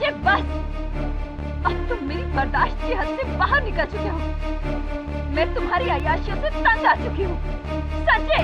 अरे बस, अब तुम मेरी बर्दाश्त की हद से बाहर निकल चुके हो। मैं तुम्हारी अय्याशियों से तंग आ चुकी हूँ। संजय,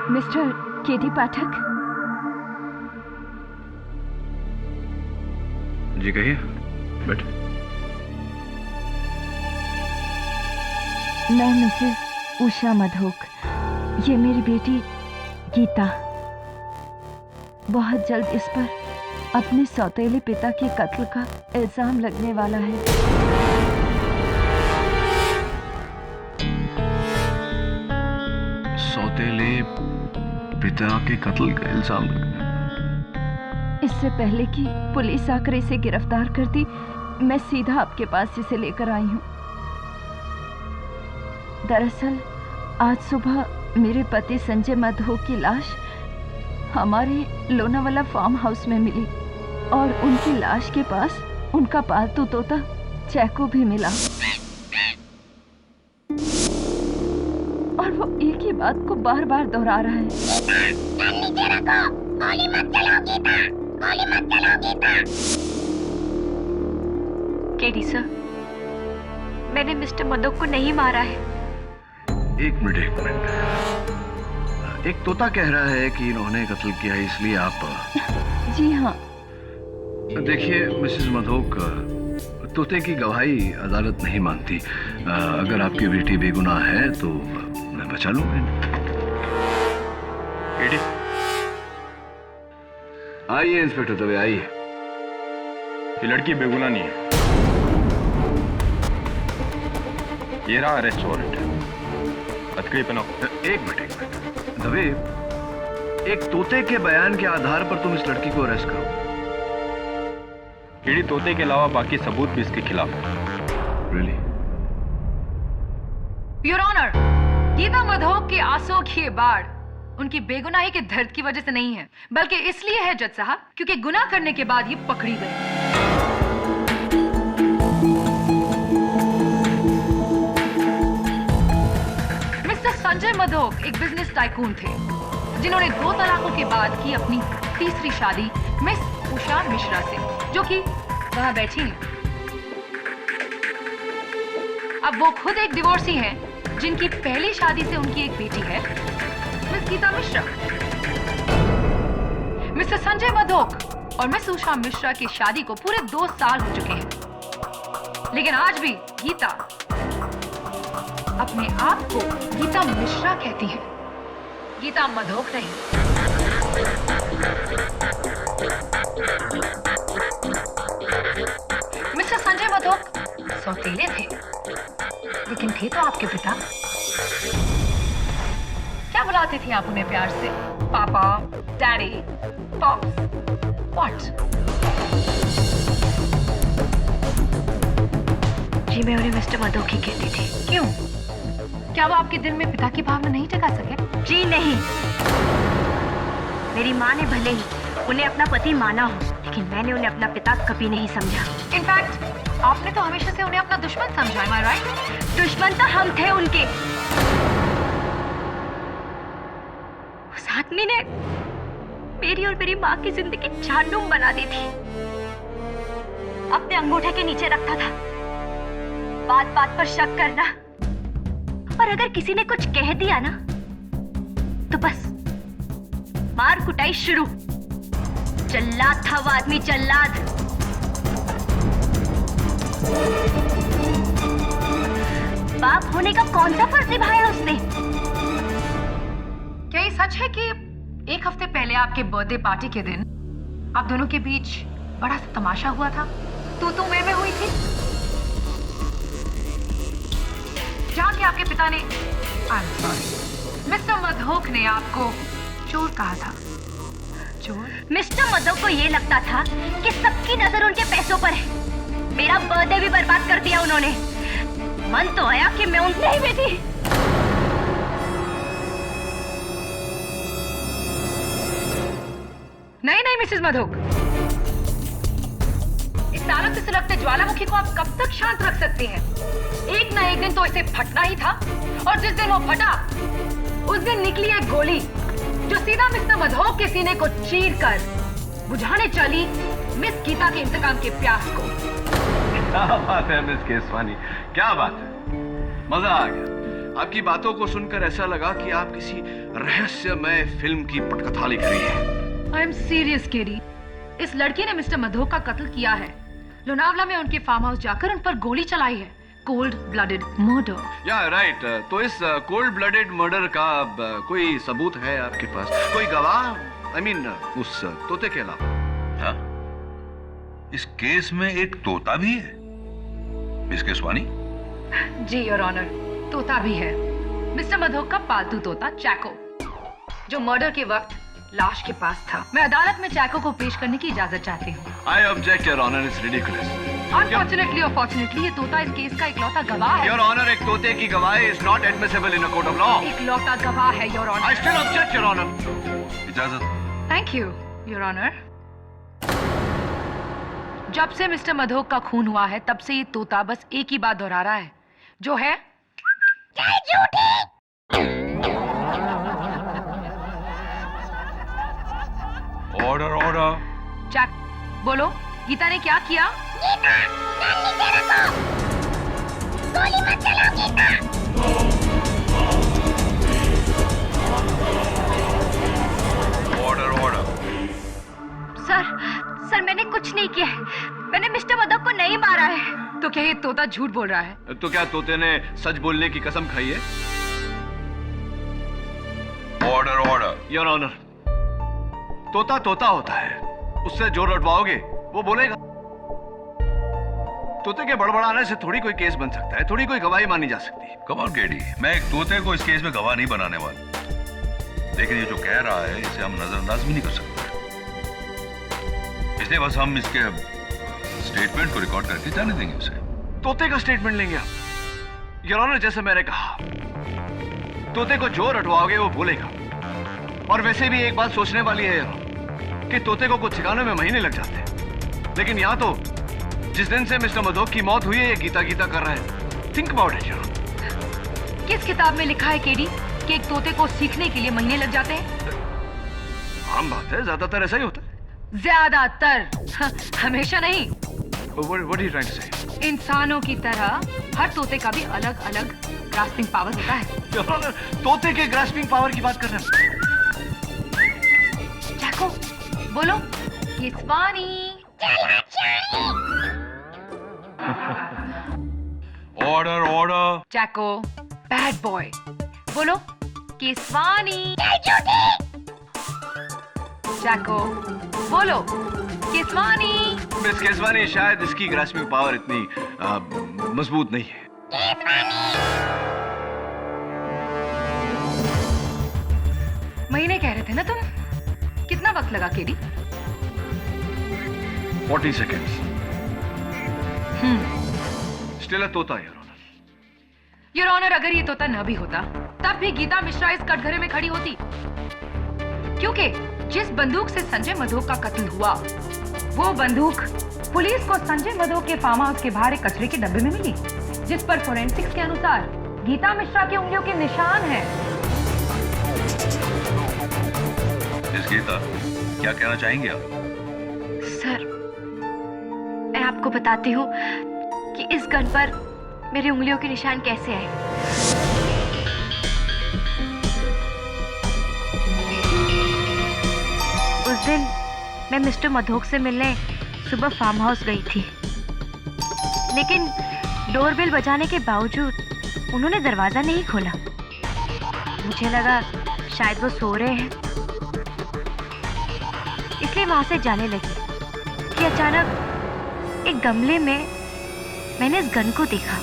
मिस्टर केडी पाठक। जी कहिए, बैठ। मैं मिसेस उषा मधोक, ये मेरी बेटी गीता। बहुत जल्द इस पर अपने सौतेले पिता के कत्ल का इल्जाम लगने वाला है। सौतेले पिता के कत्ल का इल्जाम लगना? इससे पहले कि पुलिस आकर इसे गिरफ्तार करती, मैं सीधा आपके पास इसे लेकर आई हूँ। दरअसल आज सुबह मेरे पति संजय मधोक की लाश हमारे लोनावाला फार्म हाउस में मिली और उनकी लाश के पास उनका पालतू तोता चैको भी मिला। और वो एक ही बात को बार बार दोहरा रहा है। केडी सर, मैंने मिस्टर मधोक को नहीं मारा है। एक मिनट। एक तोता कह रहा है कि इन्होंने कत्ल किया है, इसलिए आप? जी हाँ। देखिए मिसेस मधोक, तोते की गवाही अदालत नहीं मानती। अगर आपकी बेटी बेगुनाह है तो मैं बचा लूंगा। आइए इंस्पेक्टर दवे, आइए। ये लड़की बेगुनाह नहीं है। ये रहा अरेस्ट वारंट। हथकड़ी पहनाओ। एक मिनट दवे, एक तोते के बयान के आधार पर तुम इस लड़की को अरेस्ट करो? केडी, तोते के अलावा बाकी सबूत भी इसके खिलाफ है। Really? Your honour, Geeta Madhok के आंसुओं की ये बाढ़ उनकी बेगुनाही के दर्द की वजह से नहीं है, बल्कि इसलिए है जज साहब क्योंकि गुनाह करने के बाद ये पकड़ी गई। मिस्टर संजय मधोक एक बिजनेस टाइकून थे जिन्होंने 2 तलाकों के बाद की अपनी तीसरी शादी मिस उषा मिश्रा से, जो कि वहां बैठी हैं। अब वो खुद एक डिवोर्सी हैं जिनकी पहली शादी से उनकी एक बेटी है, मिस गीता मिश्रा। मिस्टर संजय मधोक और मिस उषा मिश्रा की शादी को पूरे 2 साल हो चुके हैं, लेकिन आज भी गीता अपने आप को गीता मिश्रा कहती है, गीता मधोक नहीं। मिस्टर संजय मधोक सौतेले थे, लेकिन थे तो आपके पिता। क्या बुलाते थे आप उन्हें प्यार से? पापा, डैडी, पॉप्स, व्हाट? जी मैं उन्हें मिस्टर मधोक ही कहती थी। क्यों? क्या वो आपके दिल में पिता की भावना नहीं जगा सके? जी नहीं, मेरी माँ ने भले ही उन्हें अपना पति माना हो, लेकिन मैंने उन्हें अपना पिता कभी नहीं समझा। इनफैक्ट आपने तो हमेशा से उन्हें अपना दुश्मन समझा, am I right? दुश्मन तो हम थे उनके। उस आदमी ने मेरी और मेरी माँ की जिंदगी जहन्नुम बना दी थी। अपने अंगूठे के नीचे रखता था, बात बात पर शक करना, और अगर किसी ने कुछ कह दिया ना तो बस मार कुटाई शुरू। जल्लाद था वो आदमी, जल्लाद। बाप होने का कौन सा फर्ज निभाया उसने? क्या ये सच है कि 1 हफ्ते पहले आपके बर्थडे पार्टी के दिन आप दोनों के बीच बड़ा सा तमाशा हुआ था? तू मैं हुई थी, जहां कि आपके पिता ने मिस्टर मधोक ने आपको चोर कहा था, चोर। मिस्टर मधोक को ये लगता था कि सबकी नजर उनके पैसों पर है। मेरा बर्थडे भी बर्बाद कर दिया उन्होंने। मन तो आया कि मैं उनसे ही बेटी। नहीं नहीं मिसेस मधोक, इस तारों से सुलगते ज्वालामुखी को आप कब तक शांत रख सकती हैं? एक ना एक दिन तो इसे फटना ही था, और जिस दिन वो फटा उस दिन निकली एक गोली जो सीधा मिस्टर मधोक के सीने को चीर कर बुझाने चली मिस गीता के इंतकाम के प्यास को। क्या बात है मिस केसवानी, क्या बात है, मजा आ गया। आपकी बातों को सुनकर ऐसा लगा कि आप किसी रहस्यमय फिल्म की पटकथा लिख रही हैं। आई एम सीरियस केडी, इस लड़की ने मिस्टर मधोक का कत्ल किया है। लोनावला में उनके फार्म हाउस जाकर उन पर गोली चलाई है। Cold blooded murder. या राइट, तो इस कोल्ड ब्लडेड मर्डर का कोई सबूत है आपके पास, कोई गवाह? आई मीन उस तोते के अलावा। हाँ? इस केस में एक तोता भी है मिस केसवानी? जी योर ऑनर, तोता भी है। मिस्टर मधोक का पालतू तोता चैको, जो मर्डर के वक्त लाश के पास था। मैं अदालत में चैको को पेश करने की इजाजत चाहती हूँ। I object your honour, it's ridiculous. Unfortunately और फॉर्चुनेटली ये तोता इस केस का इकलौता गवाह है। योर ऑनर, एक तोते की गवाही is not admissible in a court of law. इकलौता गवाह है your honour. I still object your honour. इजाजत। Thank you your honour. जब से मिस्टर मधोक का खून हुआ है तब से ये तोता बस एक ही बात दोहरा रहा है, जो है ऑर्डर ऑर्डर। चैक, बोलो गीता ने क्या किया? Order order. सर मैंने कुछ नहीं किया है। मैंने मिस्टर मधोक को नहीं मारा है। तो क्या ये तोता झूठ बोल रहा है? तो क्या तोते ने सच बोलने की कसम खाई है? Order order. योर ऑनर, तोता तोता होता है, उससे जो रटवाओगे वो बोलेगा। तोते के बड़बड़ाने से थोड़ी कोई केस बन सकता है, थोड़ी कोई गवाही मानी जा सकती है। कम ऑन केडी, मैं एक तोते को इस केस में गवाह नहीं बनाने वाला, लेकिन ये जो कह रहा है इसे हम नजरअंदाज भी नहीं कर सकते, इसलिए बस हम इसके स्टेटमेंट को रिकॉर्ड करके जाने देंगे उसे। तोते का स्टेटमेंट लेंगे आप? योर ऑनर, जैसे मैंने कहा, तोते को जो रटवाओगे वो बोलेगा। और वैसे भी एक बात सोचने वाली है कि तोते को कुछ सिखाने में महीने लग जाते हैं, लेकिन यहाँ तो जिस दिन से मिस्टर मधोक की मौत हुई है ये गीता गीता कर रहा है। Think about it your honour. किस किताब में लिखा है केडी कि एक तोते को सीखने के लिए महीने लग जाते हैं? आम बात है, ज्यादातर ऐसा ही होता है। ज्यादातर, हमेशा नहीं। What are you trying to say? इंसानों की तरह हर तोते का भी अलग अलग ग्रास्पिंग पावर होता है। योर ऑनर, तोते के ग्रास्पिंग पावर की बात कर रहे हैं। चैको, बोलो Keswani. Order order. Chaco, bad boy, बोलो केसवानी। चैको, बोलो केसवानी। मिस केसवानी, शायद इसकी ग्रास्पिंग पावर इतनी मजबूत नहीं है। महीने कह रहे थे ना तुम? कितना वक्त लगा केडी? 40 seconds. Still a तोता योर ऑनर। योर ऑनर, अगर ये तोता न भी होता तब भी गीता मिश्रा इस कटघरे में खड़ी होती, क्योंकि जिस बंदूक से संजय मधोक का कत्ल हुआ वो बंदूक पुलिस को संजय मधोक के फार्म हाउस के बाहर एक कचरे के डब्बे में मिली, जिस पर फोरेंसिक्स के अनुसार गीता मिश्रा की उंगलियों के निशान हैं। मिस गीता, क्या कहना चाहेंगे आप? सर, मैं आपको बताती हूँ कि इस गन पर मेरी उंगलियों के निशान कैसे आए। उस दिन मैं मिस्टर मधोक से मिलने सुबह फार्म हाउस गई थी, लेकिन डोरबेल बजाने के बावजूद उन्होंने दरवाजा नहीं खोला। मुझे लगा शायद वो सो रहे हैं, इसलिए वहां से जाने लगी कि अचानक एक गमले में मैंने इस गन को देखा।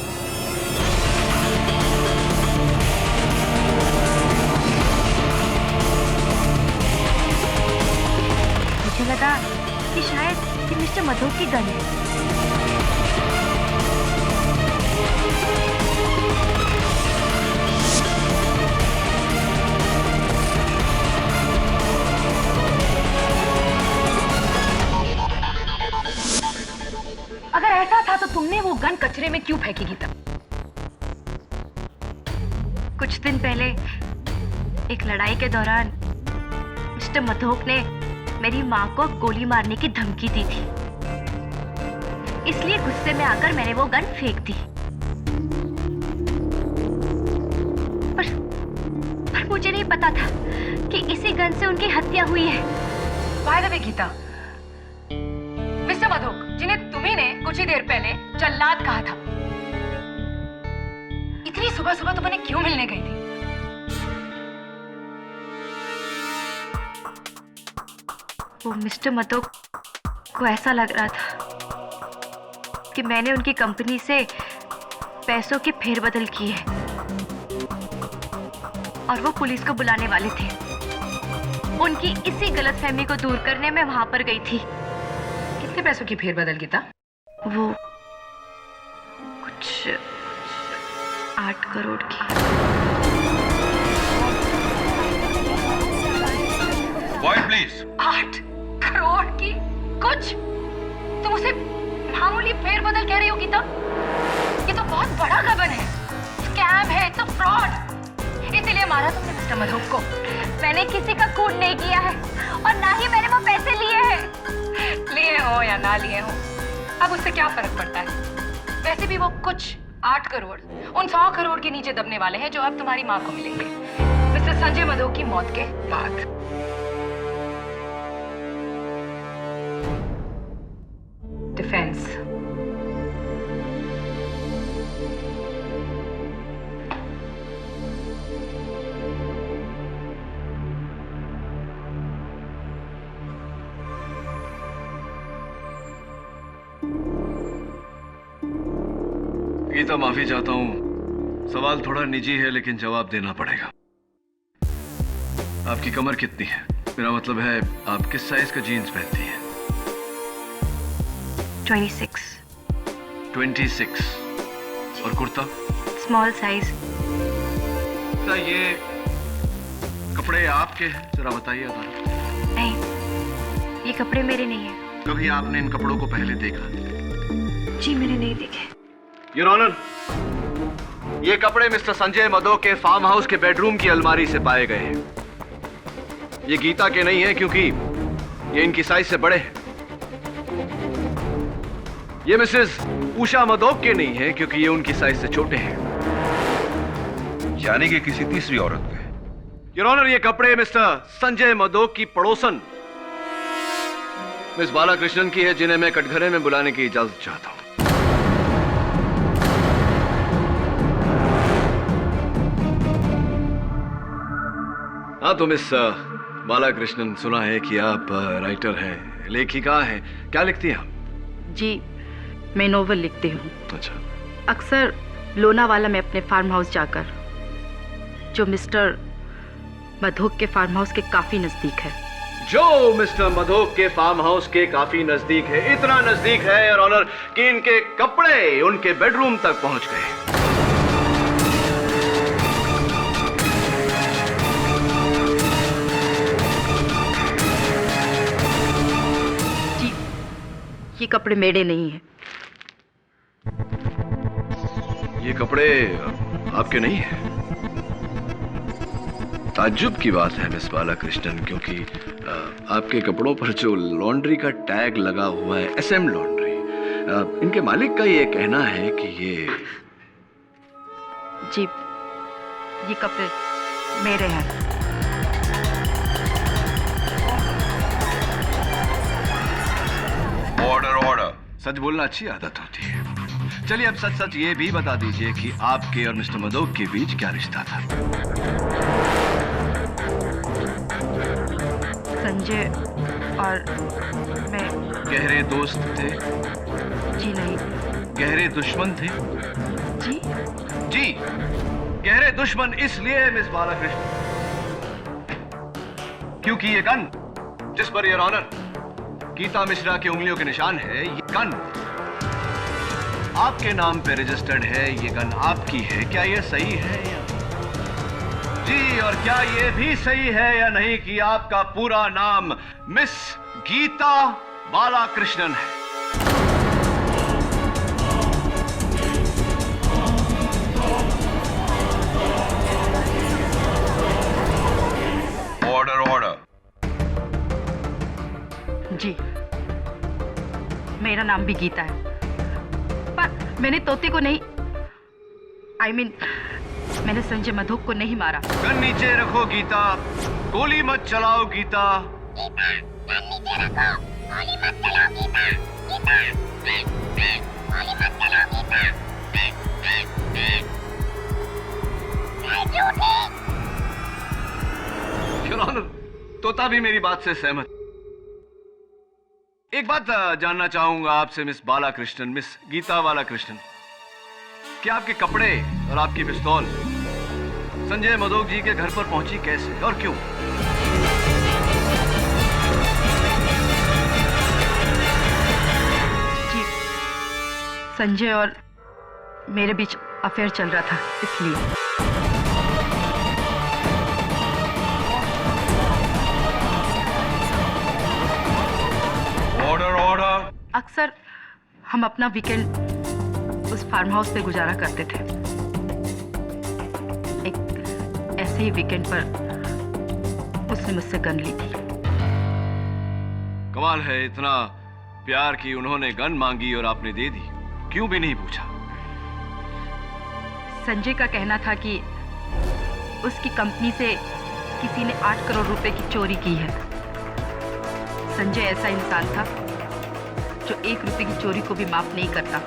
लगा कि शायद ये मिस्टर मधोक की गन है। अगर ऐसा था तो तुमने वो गन कचरे में क्यों फेंकी गीता? कुछ दिन पहले एक लड़ाई के दौरान मिस्टर मधोक ने मेरी माँ को गोली मारने की धमकी दी थी, इसलिए गुस्से में आकर मैंने वो गन फेंक दी। पर मुझे नहीं पता था कि इसी गन से उनकी हत्या हुई है। By the way Geeta, mister Madhok जिन्हें तुम्ही ने कुछ ही देर पहले जल्लाद कहा था, इतनी सुबह सुबह तुम उन्हें क्यों मिलने गई थी? वो मिस्टर मधोक को ऐसा लग रहा था कि मैंने उनकी कंपनी से पैसों की फेरबदल की है और वो पुलिस को बुलाने वाले थे। उनकी इसी गलतफहमी को दूर करने में वहां पर गई थी। कितने पैसों की फेरबदल गीता? वो कुछ 8 करोड़ की। Quiet, please. 8 करोड़ की? कुछ? तुम उसे मामूली फेरबदल कह रही हो गीता? ये तो बहुत बड़ा गबन है, स्कैम है, इट्स अ फ्रॉड। इसीलिए मारा तुमने मिस्टर मधोक को। मैंने किसी का खून नहीं किया है और ना ही मैंने वो पैसे लिए हैं। लिए हो या ना लिए हो, अब उससे क्या फर्क पड़ता है? वैसे भी वो कुछ 8 करोड़ उन 100 करोड़ के नीचे दबने वाले हैं जो अब तुम्हारी माँ को मिलेंगे मिस्टर संजय मधोक की मौत के बाद। डिफेंस। गीता, माफी चाहता हूं, सवाल थोड़ा निजी है लेकिन जवाब देना पड़ेगा। आपकी कमर कितनी है? मेरा मतलब है आप किस साइज का जीन्स पहनती हैं? 26। 26। और कुर्ता? Small size. क्या ये कपड़े आपके हैं? जरा बताइए। नहीं, ये कपड़े मेरे नहीं है। कभी आपने इन कपड़ों को पहले देखा? जी मैंने नहीं देखे। योर ऑनर, ये कपड़े मिस्टर संजय मधोक के फार्म हाउस के बेडरूम की अलमारी से पाए गए हैं। ये गीता के नहीं है क्योंकि ये इनकी साइज से बड़े हैं। ये मिसेस उषा मधोक के नहीं है क्योंकि ये उनकी साइज से छोटे हैं। यानी कि किसी तीसरी औरत के। योर ऑनर, ये कपड़े मिस्टर संजय मधोक की पड़ोसन मिस बालाकृष्णन की है, जिन्हें मैं कटघरे में बुलाने की इजाजत चाहता हूं। हाँ तो मिस बालाकृष्णन, सुना है कि आप राइटर हैं, लेखिका हैं। क्या लिखती हैं आप? जी मैं नोवेल लिखती हूँ। अच्छा। अक्सर लोनावाला में अपने फार्म हाउस जाकर, जो मिस्टर मधोक के फार्म हाउस के काफी नजदीक है। जो मिस्टर मधोक के फार्म हाउस के काफी नजदीक है, इतना नजदीक है योर ऑनर कि इनके कपड़े उनके बेडरूम तक पहुंच गए। ये कपड़े मेरे नहीं हैं। ये कपड़े आपके नहीं हैं? ताज्जुब की बात है मिस बालाकृष्णन, क्योंकि आपके कपड़ों पर जो लॉन्ड्री का टैग लगा हुआ है, SM लॉन्ड्री, इनके मालिक का ये कहना है कि ये कपड़े मेरे हैं। Order order. सच बोलना अच्छी आदत होती है। चलिए अब सच सच ये भी बता दीजिए कि आपके और मिस्टर मधोक के बीच क्या रिश्ता था? संजय और मैं गहरे दोस्त थे? जी नहीं। गहरे दुश्मन थे? जी जी, गहरे दुश्मन इसलिए मिस बालाकृष्ण क्योंकि ये गन जिस per your honour Gita Mishra की उंगलियों के निशान है, ये गन आपके नाम पे रजिस्टर्ड है, ये गन आपकी है। क्या ये सही है या जी? और क्या ये भी सही है या नहीं कि आपका पूरा नाम मिस गीता बालाकृष्णन है? Order order. जी, मेरा नाम भी गीता है, पर मैंने तोते को नहीं, मैंने संजय मधोक को नहीं मारा। गन नीचे रखो गीता, गोली मत चलाओ गीता। योर ऑनर, तोता भी मेरी बात से सहमत। एक बात जानना चाहूंगा आपसे मिस बालाकृष्णन, मिस गीता बालाकृष्णन, क्या आपके कपड़े और आपकी पिस्तौल संजय मधोक जी के घर पर पहुंची कैसे और क्यों? जी, संजय और मेरे बीच अफेयर चल रहा था, इसलिए। Order order. अक्सर हम अपना वीकेंड उस फार्म हाउस पे गुजारा करते थे। एक ऐसे ही वीकेंड पर उसने मुझसे गन ली थी। कमाल है, इतना प्यार की उन्होंने गन मांगी और आपने दे दी, क्यों भी नहीं पूछा? संजय का कहना था कि उसकी कंपनी से किसी ने 8 करोड़ रुपए की चोरी की है। संजय ऐसा इंसान था जो 1 रुपए की चोरी को भी माफ नहीं करता।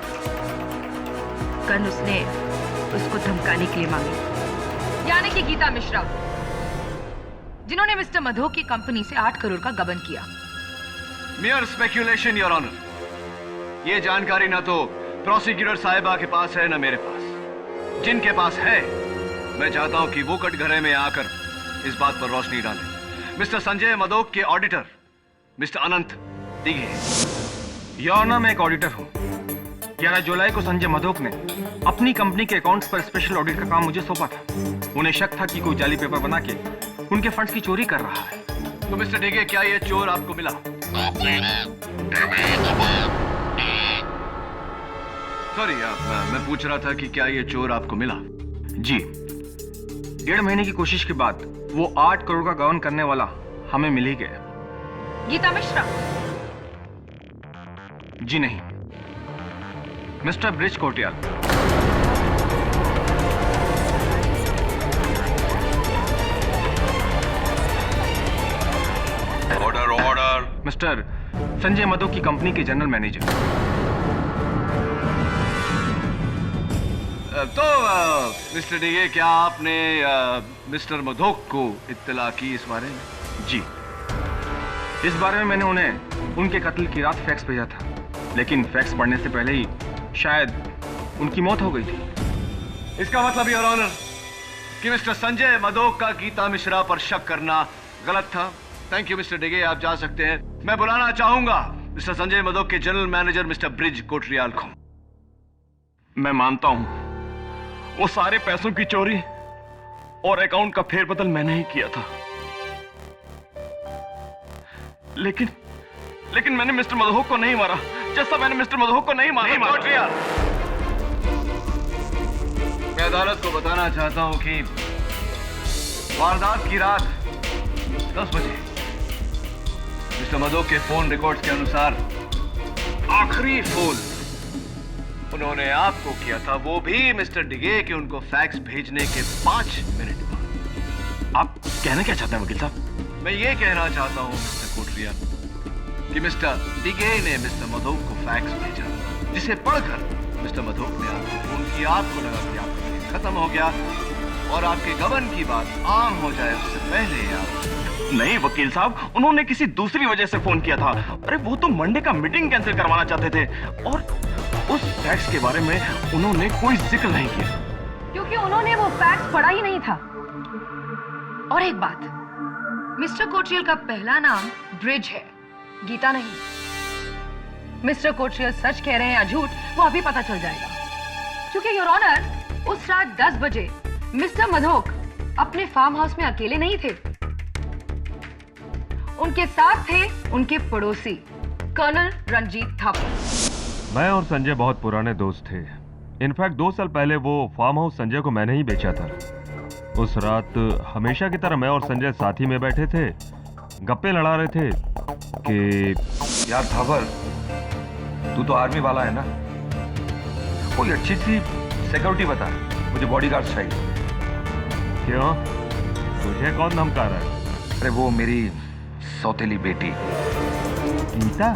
गन उसने उसको धमकाने के लिए मांगी। यानी कि गीता मिश्रा, जिन्होंने मिस्टर मधोक की कंपनी से 8 करोड़ का गबन किया। Mere speculation your honour. ये जानकारी ना तो प्रोसिक्यूटर साहिबा के पास है ना मेरे पास। जिनके पास है, मैं चाहता हूं कि वो कटघरे में आकर इस बात पर रोशनी डालें। मिस्टर संजय मधोक के auditor mister Anant Dighe. Your honour, मैं एक ऑडिटर हूँ। 11 जुलाई को संजय मधोक ने अपनी कंपनी के अकाउंट्स पर स्पेशल ऑडिट का काम मुझे सौंपा था। उन्हें शक था कि कोई जाली पेपर बना के उनके फंड्स की चोरी कर रहा है। तो मिस्टर दिघे, क्या ये चोर आपको मिला? सॉरी, मैं पूछ रहा था कि क्या ये चोर आपको मिला? जी, 1.5 महीने की कोशिश के बाद वो 8 करोड़ का गबन करने वाला हमें मिल ही गया। गीता मिश्रा? जी नहीं, mister bridge Kotiyal. Order order. Mister Sanjay Madhok की कंपनी के जनरल मैनेजर। तो मिस्टर दिघे, क्या आपने मिस्टर मधोक को इत्तला की इस बारे में? जी, इस बारे में मैंने उन्हें उनके कत्ल की रात फैक्स भेजा था, लेकिन फैक्स पढ़ने से पहले ही शायद उनकी मौत हो गई थी। इसका मतलब योर ऑनर कि मिस्टर संजय मधोक का गीता मिश्रा पर शक करना गलत था। थैंक यू मिस्टर दिघे, आप जा सकते हैं। मैं बुलाना चाहूंगा मिस्टर संजय मधोक के general manager mister bridge Kotriyal को। मैं मानता हूं वो सारे पैसों की चोरी और अकाउंट का फेरबदल मैंने ही किया था, लेकिन मैंने मिस्टर मधोक को नहीं मारा, जैसा मैंने मिस्टर मधोक को नहीं मारा। मैं अदालत को बताना चाहता हूं कि वारदात की रात 10 बजे मिस्टर मधोक के फोन रिकॉर्ड्स के अनुसार आखिरी फोन उन्होंने आपको किया था, वो भी मिस्टर दिघे के उनको फैक्स भेजने के 5 मिनट बाद। आप कहना क्या चाहते हैं वकील साहब? मैं ये कहना चाहता हूं मिस्टर कोटरियाल कि मिस्टर दिघे ने मिस्टर मधोक को फैक्स भेजा, जिसे पढ़कर मिस्टर मधोक ने आपको फोन किया। आपको लगा कि आपका केस खत्म हो गया और आपके गबन की बात आम हो जाए उससे पहले आप। नहीं वकील साहब, उन्होंने किसी दूसरी वजह से फोन किया था। अरे वो तो मंडे का मीटिंग कैंसिल करवाना चाहते थे और उस फैक्स के बारे में उन्होंने कोई जिक्र नहीं किया, क्योंकि उन्होंने वो फैक्स पढ़ा ही नहीं था। और एक बात, मिस्टर कोटरियल का पहला नाम ब्रिज है, गीता नहीं। मिस्टर कोटरियल सच कह रहे हैं या झूठ, वो अभी पता चल जाएगा। क्योंकि योर ऑनर, उस रात 10 बजे मिस्टर मधोक अपने फार्म हाउस में अकेले नहीं थे। उनके साथ थे उनके पड़ोसी कर्नल रंजीत थापर। मैं और संजय बहुत पुराने दोस्त थे। इनफैक्ट 2 साल पहले वो फार्म हाउस संजय को मैंने ही बेचा था। उस रात हमेशा की तरह मैं और संजय साथ ही में बैठे थे, गप्पे लड़ा रहे थे कि यार थापर, तू तो आर्मी वाला है ना, कोई अच्छी सी सिक्योरिटी बता, मुझे बॉडीगार्ड चाहिए। क्यों, तुझे कौन धमका रहा है? अरे वो मेरी सौतेली बेटी गीता।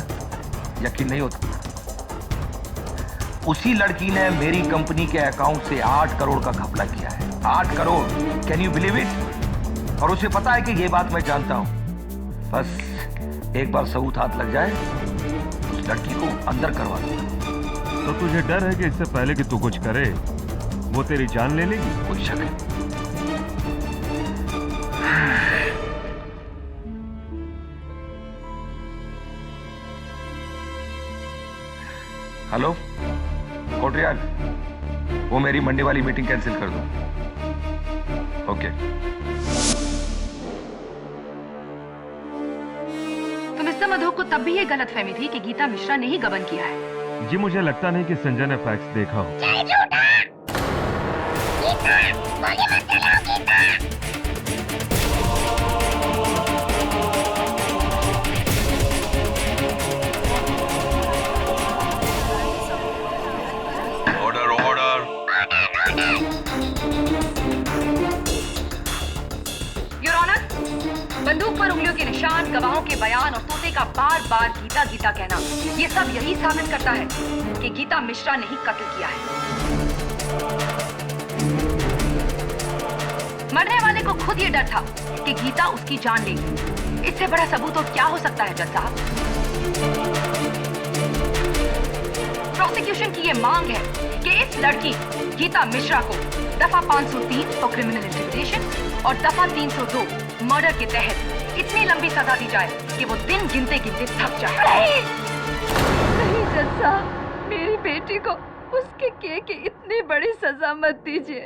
यकीन नहीं होता, उसी लड़की ने मेरी कंपनी के अकाउंट से 8 करोड़ का घपला किया है। 8 crore, can you believe it? और उसे पता है कि ये बात मैं जानता हूं। बस एक बार सबूत हाथ लग जाए, उस लड़की को अंदर करवा दूंगा। तो तुझे डर है कि इससे पहले कि तू कुछ करे वो तेरी जान ले लेगी? कोई शक नहीं। हेलो कोटरियाल, वो मेरी मंडे वाली मीटिंग कैंसिल कर दो। ओके। तो मिस्टर मधोक को तब भी ये गलतफहमी थी कि गीता मिश्रा ने ही गबन किया है। जी मुझे लगता नहीं कि संजय ने फैक्स देखा हो। Order order. योर ऑनर, बंदूक पर उंगलियों के निशान, गवाहों के बयान और तोते का बार बार गीता गीता कहना, ये सब यही साबित करता है कि गीता मिश्रा ने ही कत्ल किया है। मरने वाले को खुद ये डर था कि गीता उसकी जान लेगी। इससे बड़ा सबूत और क्या हो सकता है जज साहब? प्रोसिक्यूशन की ये मांग है कि इस लड़की गीता मिश्रा को दफा 503 फॉर क्रिमिनल इंटिमिडेशन और दफा 302 मर्डर के तहत इतनी लंबी सजा दी जाए कि वो दिन गिनते गिनते थक जाए। नहीं जज साहब, मेरी बेटी को उसके किए की इतनी बड़ी सजा मत दीजिए।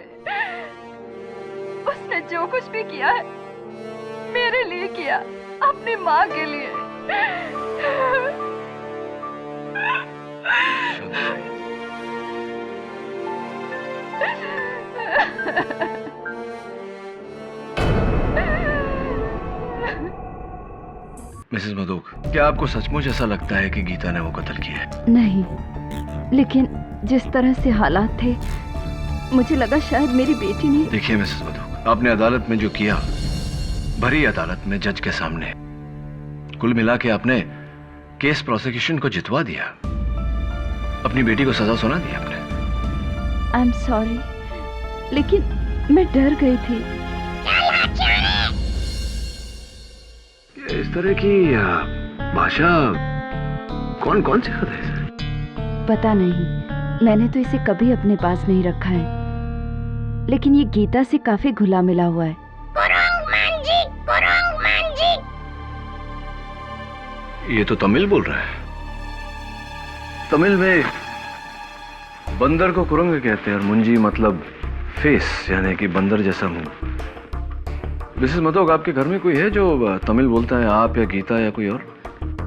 उसने जो कुछ भी किया है मेरे लिए किया, अपनी माँ के लिए। मिसेस मधोक, क्या आपको सचमुच ऐसा लगता है कि गीता ने वो कत्ल किया है? नहीं, लेकिन जिस तरह से हालात थे मुझे लगा शायद मेरी बेटी ने। देखिए मिसेस मधोक, आपने अदालत में जो किया, भरी अदालत में जज के सामने, कुल मिला के आपने केस प्रोसिक्यूशन को जितवा दिया, अपनी बेटी को सजा सुना दी आपने। आई एम सॉरी, लेकिन मैं डर गई थी। इस तरह की भाषा कौन कौन सिखाता है? पता नहीं, मैंने तो इसे कभी अपने पास नहीं रखा है, लेकिन ये गीता से काफी घुला मिला हुआ है। ये तो तमिल बोल रहा है। तमिल में बंदर को कुरंग कहते हैं और मुंजी मतलब फेस, यानी कि बंदर जैसा मुंह। मिसेस मधोक, आपके घर में कोई है जो तमिल बोलता है? आप या गीता या कोई और?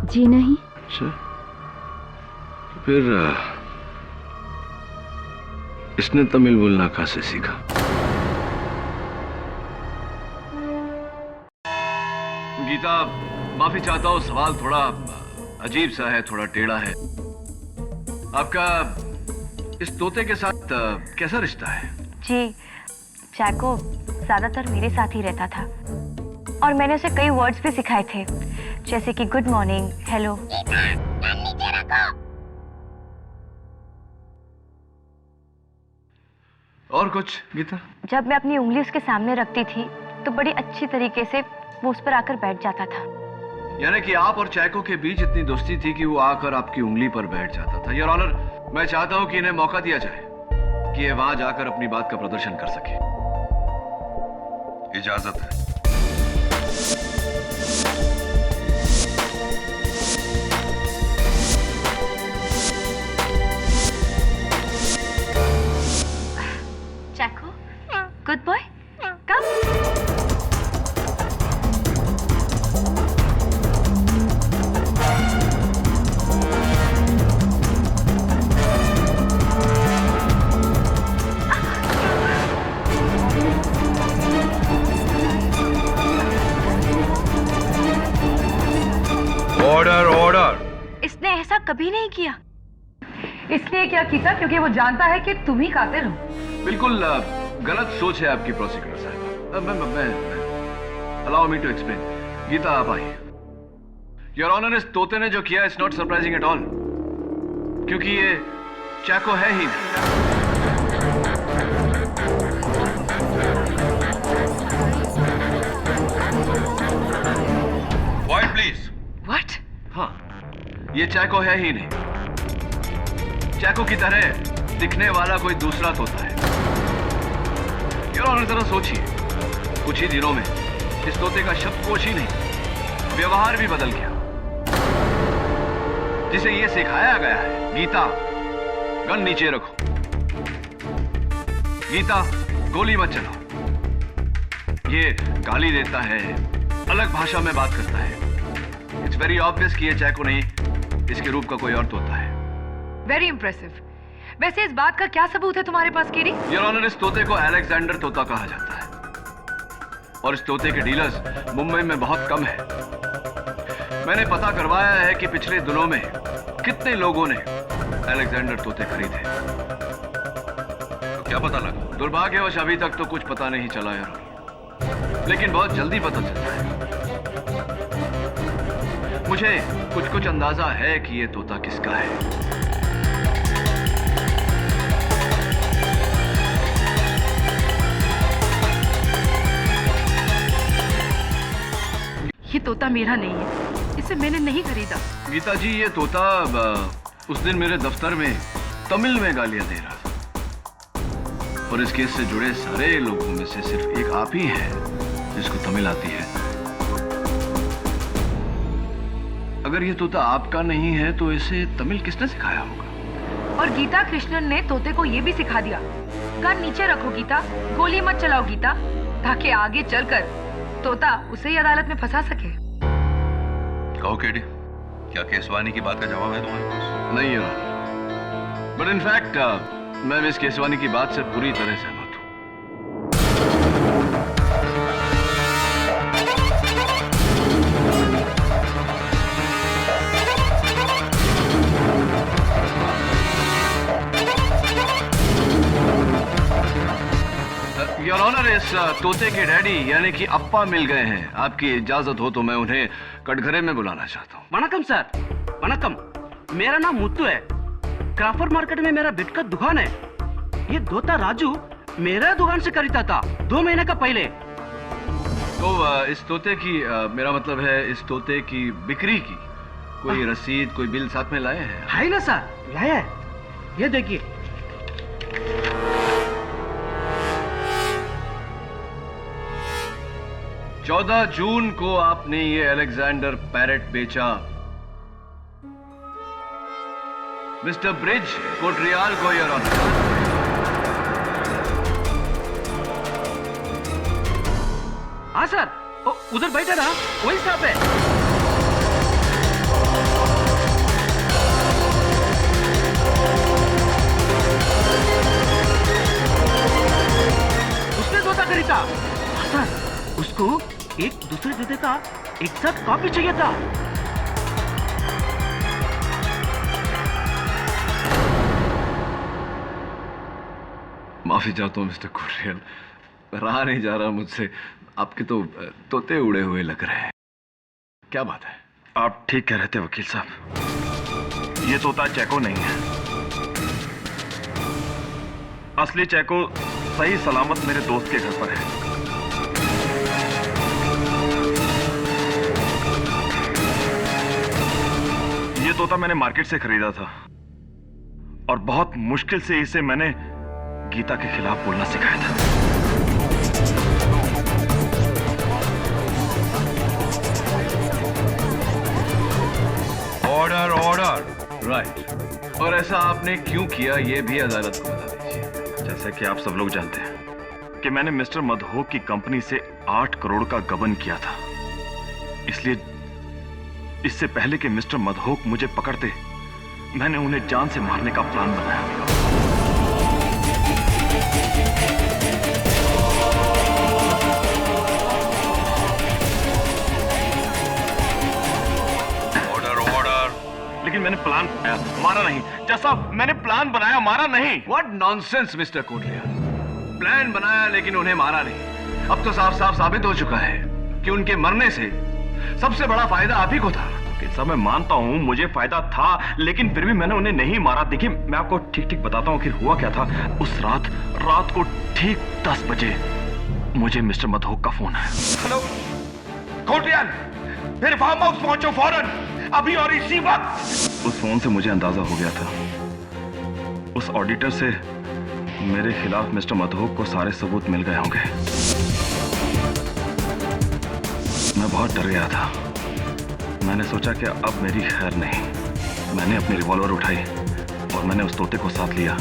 जी नहीं। अच्छा, फिर इसने तमिल बोलना कहाँ से सीखा? गीता, माफी चाहता हूँ, सवाल थोड़ा अजीब सा है, थोड़ा टेढ़ा है। आपका इस तोते के साथ कैसा रिश्ता है? जी, चैको ज्यादातर मेरे साथ ही रहता था और मैंने उसे कई वर्ड्स भी सिखाए थे, जैसे कि गुड मॉर्निंग, हेलो। और कुछ गीता? जब मैं अपनी उंगली उसके सामने रखती थी तो बड़ी अच्छी तरीके से वो उस पर आकर बैठ जाता था। यानी कि आप और चैको के बीच इतनी दोस्ती थी कि वो आकर आपकी उंगली पर बैठ जाता था। योर ऑनर, मैं चाहता हूं कि इन्हें मौका दिया जाए कि ये वहां जाकर अपनी बात का प्रदर्शन कर सके। इजाजत है। इसलिए क्या कीता? क्योंकि वो जानता है कि तुम ही कातिल हो। बिल्कुल गलत सोच है आपकी प्रोसिक्यूटर साहब। मैं allow me to explain. Geeta आप आइए। योर ऑनर, इस तोते ने जो किया it's not surprising at all, क्योंकि ये चैको है ही नहीं। Quiet, please. What? हाँ, ये चैको है ही नहीं। चैको की तरह दिखने वाला कोई दूसरा तोता है। योर ऑनर, जरा सोचिए, कुछ ही दिनों में इस तोते का शब्दकोश ही नहीं, व्यवहार भी बदल गया। जिसे ये सिखाया गया है, गीता गन नीचे रखो, गीता गोली मत चलाओ, ये गाली देता है, अलग भाषा में बात करता है। इट्स वेरी ऑब्वियस कि ये चैको नहीं, इसके रूप का कोई और तोता है। Very impressive. वैसे इस बात का क्या सबूत है तुम्हारे पास, केरी? योर ऑनर, इस तोते को अलेक्जेंडर तोता कहा जाता है और इस तोते के डीलर्स मुंबई में बहुत कम है। मैंने पता करवाया है कि पिछले दिनों में कितने लोगों ने अलेक्जेंडर तोते खरीदे। तो क्या पता लगा? दुर्भाग्यवश अभी तक तो कुछ पता नहीं चला योर ऑनर, लेकिन बहुत जल्दी पता चलता है। मुझे कुछ अंदाजा है कि ये तोता किसका है। ये तोता मेरा नहीं है, इसे मैंने नहीं खरीदा। गीता जी, ये तोता उस दिन मेरे दफ्तर में तमिल में गालियां दे रहा था और इस केस से जुड़े सारे लोगों में से सिर्फ एक आप ही है जिसको तमिल आती है। अगर ये तोता आपका नहीं है तो इसे तमिल किसने सिखाया होगा? और गीता कृष्णन ने तोते को ये भी सिखा दिया, गन नीचे रखो गीता, गोली मत चलाओ गीता, ताकि आगे चलकर तोता उसे ही अदालत में फंसा सके। कहो केडी, क्या केसवानी की बात का जवाब है तुम्हारे पास? नहीं है, बट इनफैक्ट मैं मिस केसवानी की बात से पूरी तरह सहमत हूं। योर ऑनर, इस तोते के डैडी यानी कि अप्पा मिल गए हैं। आपकी इजाजत हो तो मैं उन्हें कटघरे में बुलाना चाहता हूँ। वनकम सर, वनकम। मेरा नाम मुत्तू है। क्राफर्ड मार्केट में मेरा बिट का दुकान है। ये तोता राजू मेरा दुकान से खरीदा था 2 महीने का पहले। तो इस तोते की मेरा मतलब है इस तोते की बिक्री की कोई रसीद, कोई बिल साथ में लाए हैं? है ना सर, लाया है। ये देखिए। 14 जून को आपने ये अलेक्जेंडर पैरेट बेचा मिस्टर ब्रिज कोट्रियाल को, योर ऑनर। हाँ सर, उधर बैठा ना, वही साहब है। उसने तोता खरीदा। हाँ सर, उसको एक दूसरे जूते का एग्जैक्ट कॉपी चाहिए था। माफी चाहता हूं मिस्टर कोट्रियाल, रहा नहीं जा रहा मुझसे। आपके तो तोते उड़े हुए लग रहे हैं। क्या बात है? आप ठीक कह रहे थे वकील साहब, ये तोता चैको नहीं है। असली चैको सही सलामत मेरे दोस्त के घर पर है। ये तोता मैंने मार्केट से खरीदा था और बहुत मुश्किल से इसे मैंने गीता के खिलाफ बोलना सिखाया था। Order, order. राइट। और ऐसा आपने क्यों किया ये भी अदालत को बता दीजिए। जैसे कि आप सब लोग जानते हैं कि मैंने मिस्टर मधोक की कंपनी से 8 करोड़ का गबन किया था, इसलिए इससे पहले कि मिस्टर मधोक मुझे पकड़ते मैंने उन्हें जान से मारने का प्लान बनाया। लेकिन मैंने प्लान बनाया, मारा नहीं। जज साहब, मैंने प्लान बनाया, मारा नहीं। What nonsense, mister Kotariyal. Plan बनाया लेकिन उन्हें मारा नहीं। अब तो साफ साफ साबित हो चुका है कि उनके मरने से सबसे बड़ा फायदा आप ही को था। साहब, मैं मानता हूँ मुझे फायदा था, लेकिन फिर भी मैंने उन्हें नहीं मारा। देखिए, मैं आपको ठीक ठीक बताता हूँ कि हुआ क्या था। उस रात को ठीक 10 बजे मुझे मिस्टर मधोक का फोन है। हेलो कोटरियाल, मेरे फार्म हाउस पहुंचो फौरन, अभी और इसी वक्त। उस फोन से मुझे अंदाजा हो गया था, उस ऑडिटर से मेरे खिलाफ मिस्टर मधोक को सारे सबूत मिल गए होंगे। मैं बहुत डर गया था। मैंने सोचा कि अब मेरी खैर नहीं। मैंने अपनी रिवॉल्वर उठाई और मैंने उस तोते को साथ लिया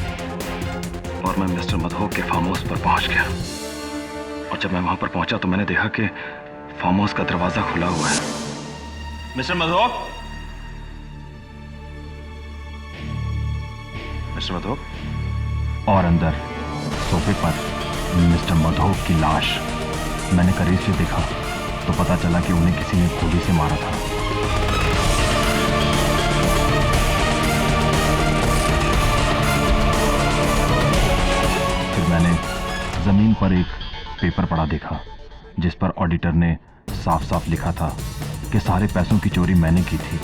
और मैं मिस्टर मधोक के फार्म हाउस पर पहुंच गया। और जब मैं वहां पर पहुंचा तो मैंने देखा कि फार्म हाउस का दरवाजा खुला हुआ है। Mister Madhok, mister Madhok. और अंदर सोफे पर मिस्टर मधोक की लाश। मैंने करीब से देखा तो पता चला कि उन्हें किसी ने गोली से मारा था। फिर मैंने जमीन पर एक पेपर पड़ा देखा जिस पर ऑडिटर ने साफ साफ लिखा था कि सारे पैसों की चोरी मैंने की थी।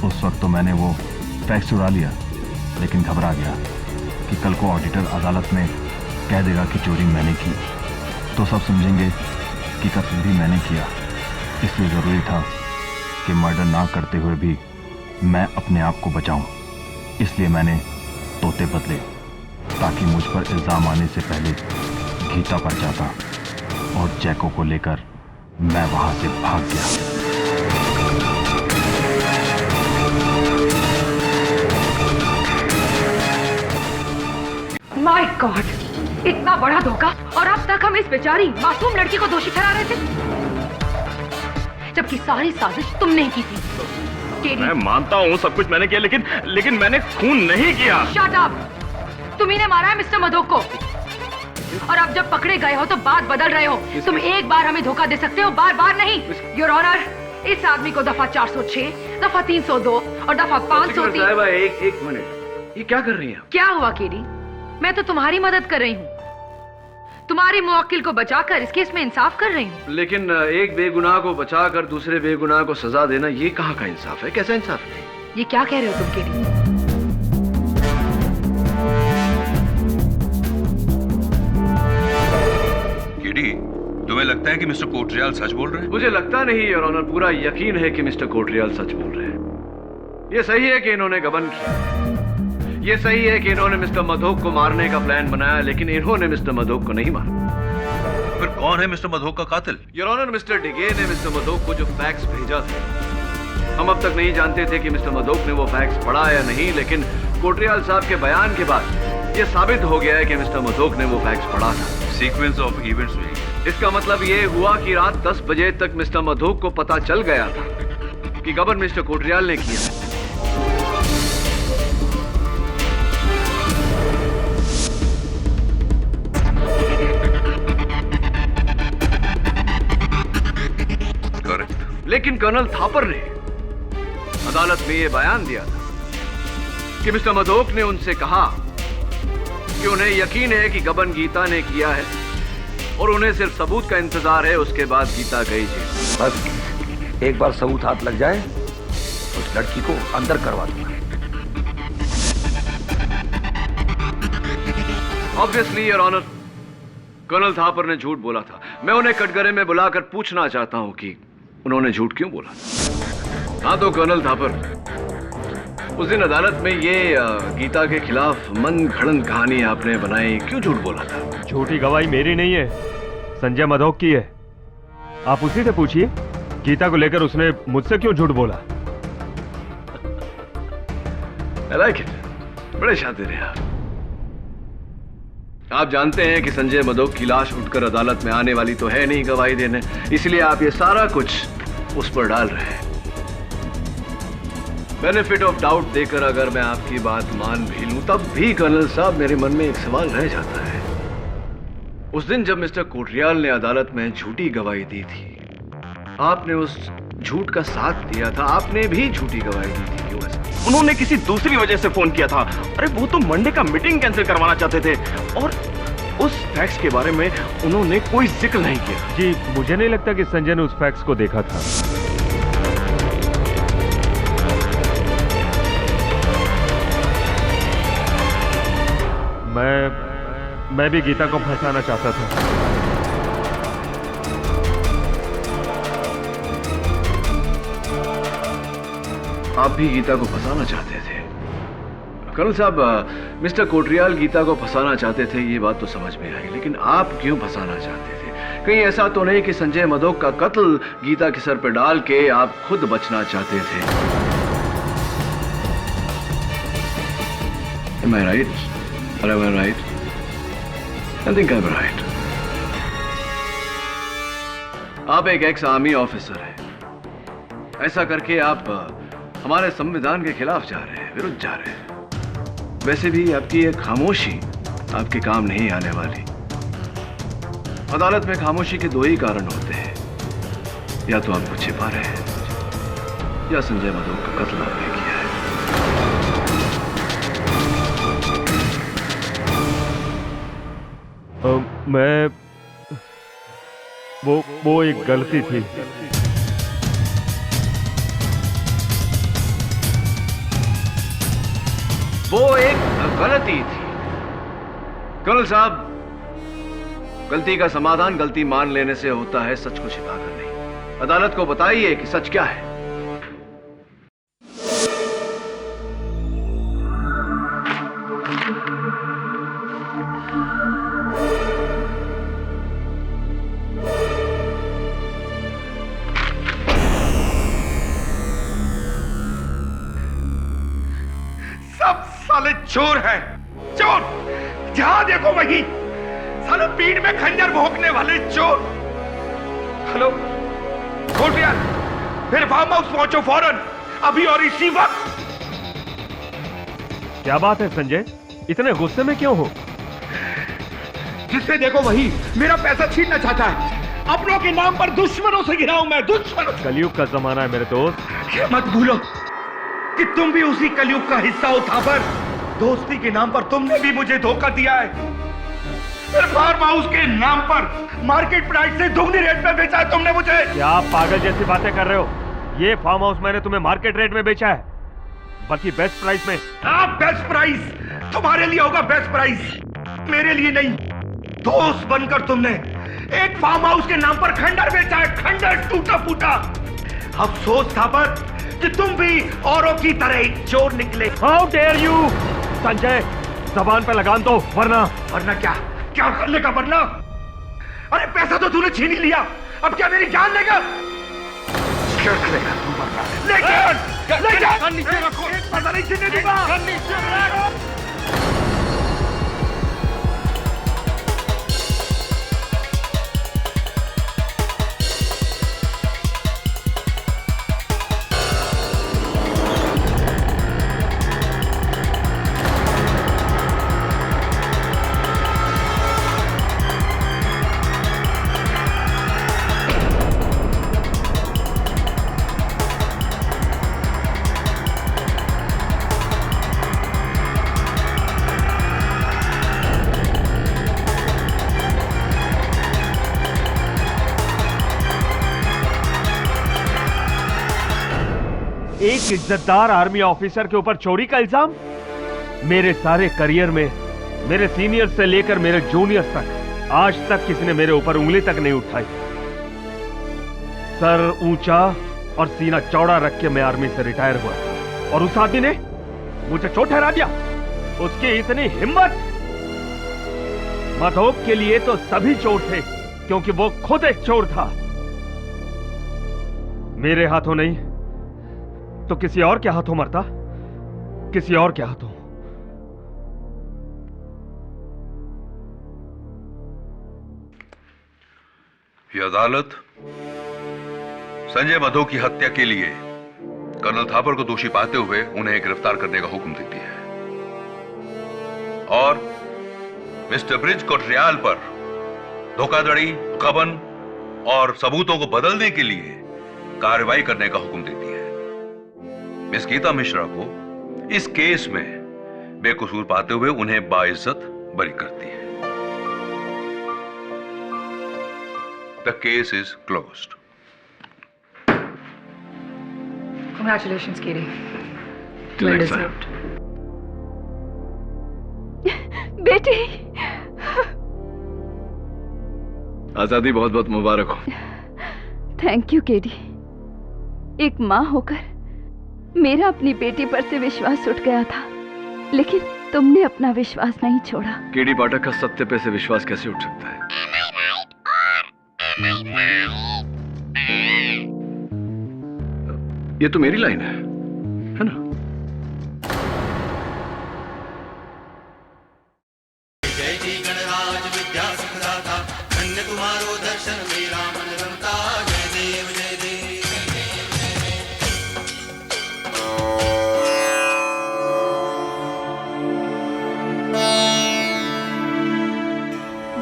उस वक्त तो मैंने वो फैक्स उड़ा लिया, लेकिन घबरा गया कि कल को ऑडिटर अदालत में कह देगा कि चोरी मैंने की तो सब समझेंगे कि कत्ल भी मैंने किया। इसलिए ज़रूरी था कि मर्डर ना करते हुए भी मैं अपने आप को बचाऊं। इसलिए मैंने तोते बदले ताकि मुझ पर इल्ज़ाम आने से पहले गीता पर जाता और जैको को लेकर मैं वहां से भाग गया। माय गॉड, इतना बड़ा धोखा, और अब तक हम इस बेचारी मासूम लड़की को दोषी ठहरा रहे थे, जबकि सारी साजिश तुमने ही की थी। मैं मानता हूँ सब कुछ मैंने किया, लेकिन मैंने खून नहीं किया। Shut up! तुम ही ने मारा है मिस्टर मधोक को, और अब जब पकड़े गए हो तो बात बदल रहे हो। तुम एक बार हमें धोखा दे सकते हो, बार बार नहीं। योर ऑनर, इस आदमी को दफा 406, दफा 302 और दफा 503। एक मिनट, ये क्या कर रही हैं? क्या हुआ केडी? मैं तो तुम्हारी मदद कर रही हूँ, तुम्हारे मुवक्किल को बचाकर इस केस में इंसाफ कर रही हूँ। लेकिन एक बेगुनाह को बचाकर दूसरे बेगुनाह को सजा देना, ये कहाँ का इंसाफ है? कैसा इंसाफ है? ये क्या कह रहे हो तुम केडी? केडी, तुम्हें लगता है कि मिस्टर कोटरियाल सच बोल रहे हैं? मुझे लगता नहीं योर ऑनर, पूरा यकीन है कि मिस्टर कोटरियाल सच बोल रहे हैं। ये सही है कि इन्होंने गबन किया, ये सही है कि इन्होंने मिस्टर मधोक को मारने का प्लान बनाया, लेकिन इन्होंने मिस्टर मधोक को नहीं मारा। फिर कौन है मिस्टर मधोक का कातिल? योर ऑनर, मिस्टर डिगे ने मिस्टर मधोक को जो फैक्स भेजा था, हम अब तक नहीं जानते थे कि मिस्टर मधोक ने वो फैक्स पढ़ा या नहीं, लेकिन कोटरियाल साहब के बयान के बाद ये साबित हो गया है कि मिस्टर मधोक ने वो फैक्स पढ़ा था। सीक्वेंस ऑफ इवेंट्स हुई। इसका मतलब ये हुआ कि रात 10 बजे तक मिस्टर मधोक को पता चल गया था कि गबन मिस्टर कोटरियाल ने किया। लेकिन कर्नल थापर ने अदालत में यह बयान दिया था कि मिस्टर मधोक ने उनसे कहा कि उन्हें यकीन है कि गबन गीता ने किया है और उन्हें सिर्फ सबूत का इंतजार है, उसके बाद गीता गई जेल। बस एक बार सबूत हाथ लग जाए उस लड़की को अंदर करवा दूंगा। Obviously your honour, colonel Thapar ने झूठ बोला था। मैं उन्हें कटघरे में बुलाकर पूछना चाहता हूं कि उन्होंने झूठ क्यों बोला। हाँ तो कर्नल थापर, उस दिन अदालत में ये गीता के खिलाफ मन घड़न कहानी आपने बनाई, क्यों झूठ बोला था? झूठी गवाही मेरी नहीं है, संजय मधोक की है। आप उसी से पूछिए गीता को लेकर उसने मुझसे क्यों झूठ बोला। I like it. बड़े शातिर हैं आप जानते हैं कि संजय मधोक की लाश उठकर अदालत में आने वाली तो है नहीं गवाही देने, इसलिए आप ये सारा कुछ उस पर डाल रहे हैं। बेनिफिट ऑफ डाउट देकर अगर मैं आपकी बात मान भी लूं, तब भी कर्नल साहब मेरे मन में एक सवाल रह जाता है। उस दिन जब मिस्टर कोटरियाल ने अदालत में झूठी गवाही दी थी, आपने उस झूठ का साथ दिया था, आपने भी झूठी गवाही दी थी। क्यों ऐसा? उन्होंने किसी दूसरी वजह से फोन किया था। अरे वो तो मंडे का मीटिंग कैंसिल करवाना चाहते थे और उस फैक्स के बारे में उन्होंने कोई जिक्र नहीं किया। जी मुझे नहीं लगता कि संजय ने उस फैक्स को देखा था। मैं भी गीता को फंसाना चाहता था। आप भी गीता को फंसाना चाहते थे। कर्नल साहब, मिस्टर कोटरियाल गीता को फंसाना चाहते थे, ये बात तो समझ में आई, लेकिन आप क्यों फंसाना चाहते थे? कहीं ऐसा तो नहीं कि संजय मधोक का कत्ल गीता के सर पे डाल के आप खुद बचना चाहते थे? Am I right? Or am I right? I think I'm right. आप एक एक्स आर्मी ऑफिसर हैं। ऐसा करके आप हमारे संविधान के खिलाफ जा रहे हैं, विरुद्ध जा रहे हैं। वैसे भी आपकी ये खामोशी आपके काम नहीं आने वाली। अदालत में खामोशी के दो ही कारण होते हैं, या तो आपको छिपा रहे हैं या संजय मधोक का कत्ल आपने किया है। मैं वो एक गलती थी। वो एक गलती थी। कर्नल साहब, गलती का समाधान गलती मान लेने से होता है, सच को छिपाकर नहीं। अदालत को बताइए कि सच क्या है। साले चोर है, चोर। जहां देखो वही साले पीठ में खंजर भोंकने वाले चोर। हेलो कोटरियाल, मेरे फार्म हाउस पहुंचो फौरन, अभी और इसी वक्त। क्या बात है संजय, इतने गुस्से में क्यों हो? जिससे देखो वही मेरा पैसा छीनना चाहता है। अपनों के नाम पर दुश्मनों से घिरा हूं मैं, दुश्मनों। कलयुग का जमाना है मेरे दोस्त। ये मत भूलो कि तुम भी उसी कलयुग का हिस्सा हो। था पर दोस्ती के नाम पर तुमने भी मुझे धोखा दिया है। फिर फार्म हाउस के नाम पर मार्केट प्राइस से दोगुनी रेट में बेचा है तुमने मुझे। क्या आप पागल जैसी बातें कर रहे हो? ये फार्म हाउस मैंने तुम्हें मार्केट रेट में बेचा है, बल्कि बेस्ट प्राइस में। बेस्ट प्राइस तुम्हारे लिए होगा, बेस्ट प्राइस मेरे लिए नहीं। दोस्त बनकर तुमने एक फार्म हाउस के नाम पर खंडर बेचा है, खंडर टूटा फूटा। अफसोस था पर कि तुम भी औरों की तरह एक चोर निकले। हाउ डेयर यू संजय, जबान पे लगाम दो, वरना क्या क्या करने का वरना? अरे पैसा तो तूने छीन ही लिया, अब क्या मेरी जान लेगा? क्या करेगा तू वरना? ले जा नीचे रखो, एक पैसा नहीं छीनने दूंगा। एक इज्जतदार आर्मी ऑफिसर के ऊपर चोरी का इल्जाम? मेरे सारे करियर में मेरे सीनियर से लेकर मेरे जूनियर तक आज तक किसी ने मेरे ऊपर उंगली तक नहीं उठाई। सर ऊंचा और सीना चौड़ा रख के मैं आर्मी से रिटायर हुआ था, और उस आदमी ने मुझे चोर ठहरा दिया। उसकी इतनी हिम्मत! मधोक के लिए तो सभी चोर थे, क्योंकि वो खुद एक चोर था। मेरे हाथों नहीं तो किसी और के हाथों मरता, किसी और के हाथों। यह अदालत संजय मधोक की हत्या के लिए कर्नल थापर को दोषी पाते हुए उन्हें गिरफ्तार करने का हुक्म देती है, और मिस्टर ब्रिज कोटरियाल पर धोखाधड़ी, गबन और सबूतों को बदलने के लिए कार्रवाई करने का हुक्म देती है। मिस गीता मिश्रा को इस केस में बेकसूर पाते हुए उन्हें बाइज्जत बरी करती है। The case is closed. Congratulations, Katie. Till Well next time. deserved. बेटी, आजादी बहुत बहुत मुबारक हो। Thank you KD. एक माँ होकर मेरा अपनी बेटी पर से विश्वास उठ गया था, लेकिन तुमने अपना विश्वास नहीं छोड़ा। केडी पाठक का सत्य पे से विश्वास कैसे उठ सकता है? ये तो मेरी लाइन है ना?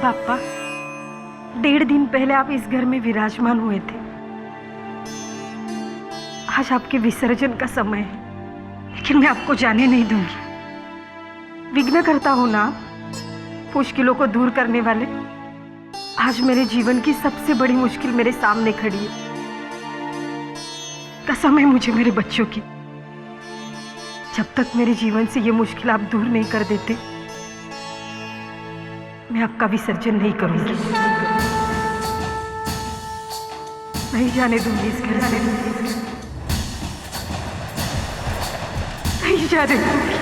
पापा, 1.5 दिन पहले आप इस घर में विराजमान हुए थे। आज आपके विसर्जन का समय है, लेकिन मैं आपको जाने नहीं दूंगी। विघ्न करता हूं ना आप, मुश्किलों को दूर करने वाले। आज मेरे जीवन की सबसे बड़ी मुश्किल मेरे सामने खड़ी है। कसम है मुझे मेरे बच्चों की, जब तक मेरे जीवन से ये मुश्किल आप दूर नहीं कर देते, मैं आपका विसर्जन नहीं करूंगी। नहीं जाने दूंगी इस घर से, नहीं जाने दूंगी।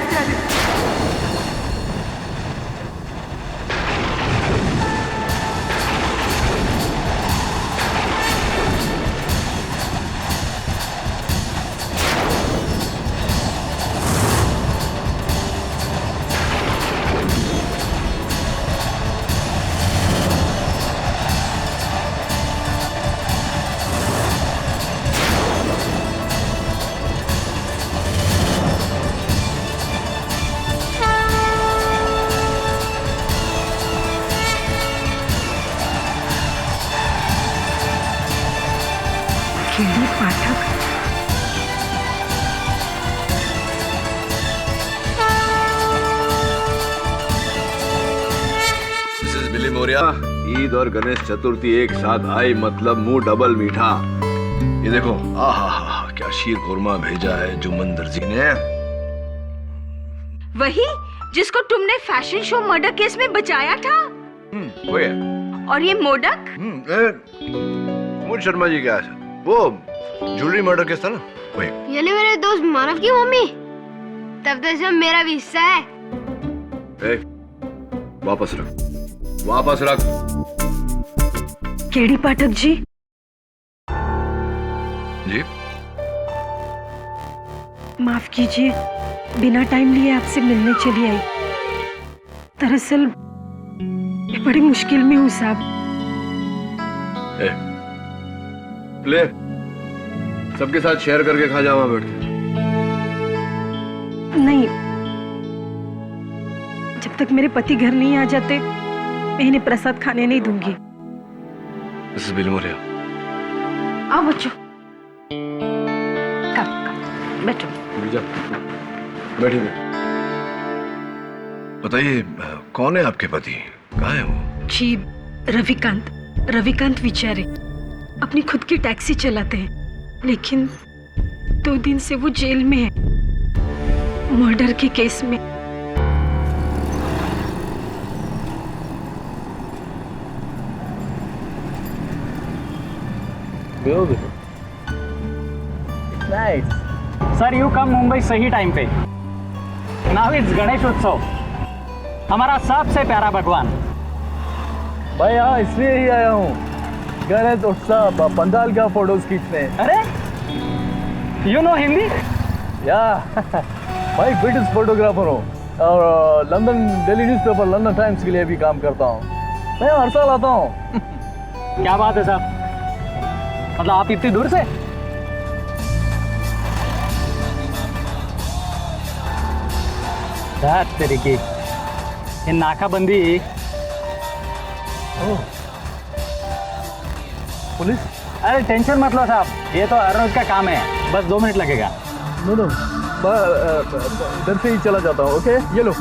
केडी पाठक, मिसेस बिली मोरिया, ईद और गणेश चतुर्थी एक साथ आई, मतलब मुंह डबल मीठा। ये देखो, आहा क्या शीर खुरमा भेजा है जुम्मन दर्जी ने। वही जिसको तुमने फैशन शो मर्डर केस में बचाया था। वो है। और ये मोडक? मोहन शर्मा जी क्या है? वो ज्वेलरी मर्डर केस था ना, वही। यानी मेरे दोस्त मानव की मम्मी? तब तो इसमें मेरा भी हिस्सा है। वापस रख, वापस रख। केडी पाठक जी। जी माफ कीजिए, बिना टाइम लिए आपसे मिलने चली आई। दरअसल मैं बड़ी मुश्किल में हूँ साहब। ले, सबके साथ शेयर करके खा जावा बैठ के। नहीं, जब तक मेरे पति घर नहीं आ जाते, मैं इन्हें प्रसाद खाने नहीं दूंगी। मिसेस बिली मोरिया, आओ बच्चों, बैठो। बैठिए। बताइए, कौन है आपके पति? कहाँ है वो? जी, रविकांत विचारे अपनी खुद की टैक्सी चलाते हैं, लेकिन 2 दिन से वो जेल में है, मर्डर के केस में। Nice. Sir, you come Mumbai सही टाइम पे। Now it's गणेश उत्सव, हमारा सबसे प्यारा भगवान। भाई यहाँ इसलिए ही आया हूँ, गणेश उत्सव पंडाल का फोटोज खींचने। अरे यू नो हिंदी? या भाई ब्रिटिश फोटोग्राफर हूँ और London daily newspaper London times के लिए भी काम करता हूँ। मैं हर साल आता हूँ। क्या बात है साहब, मतलब आप इतनी दूर से? तरीके ये नाकाबंदी। पुलिस? अरे टेंशन मत लो साहब, ये तो हर रोज का काम है, बस 2 मिनट लगेगा। नो इधर से ही चला जाता हूँ। ओके ये लो।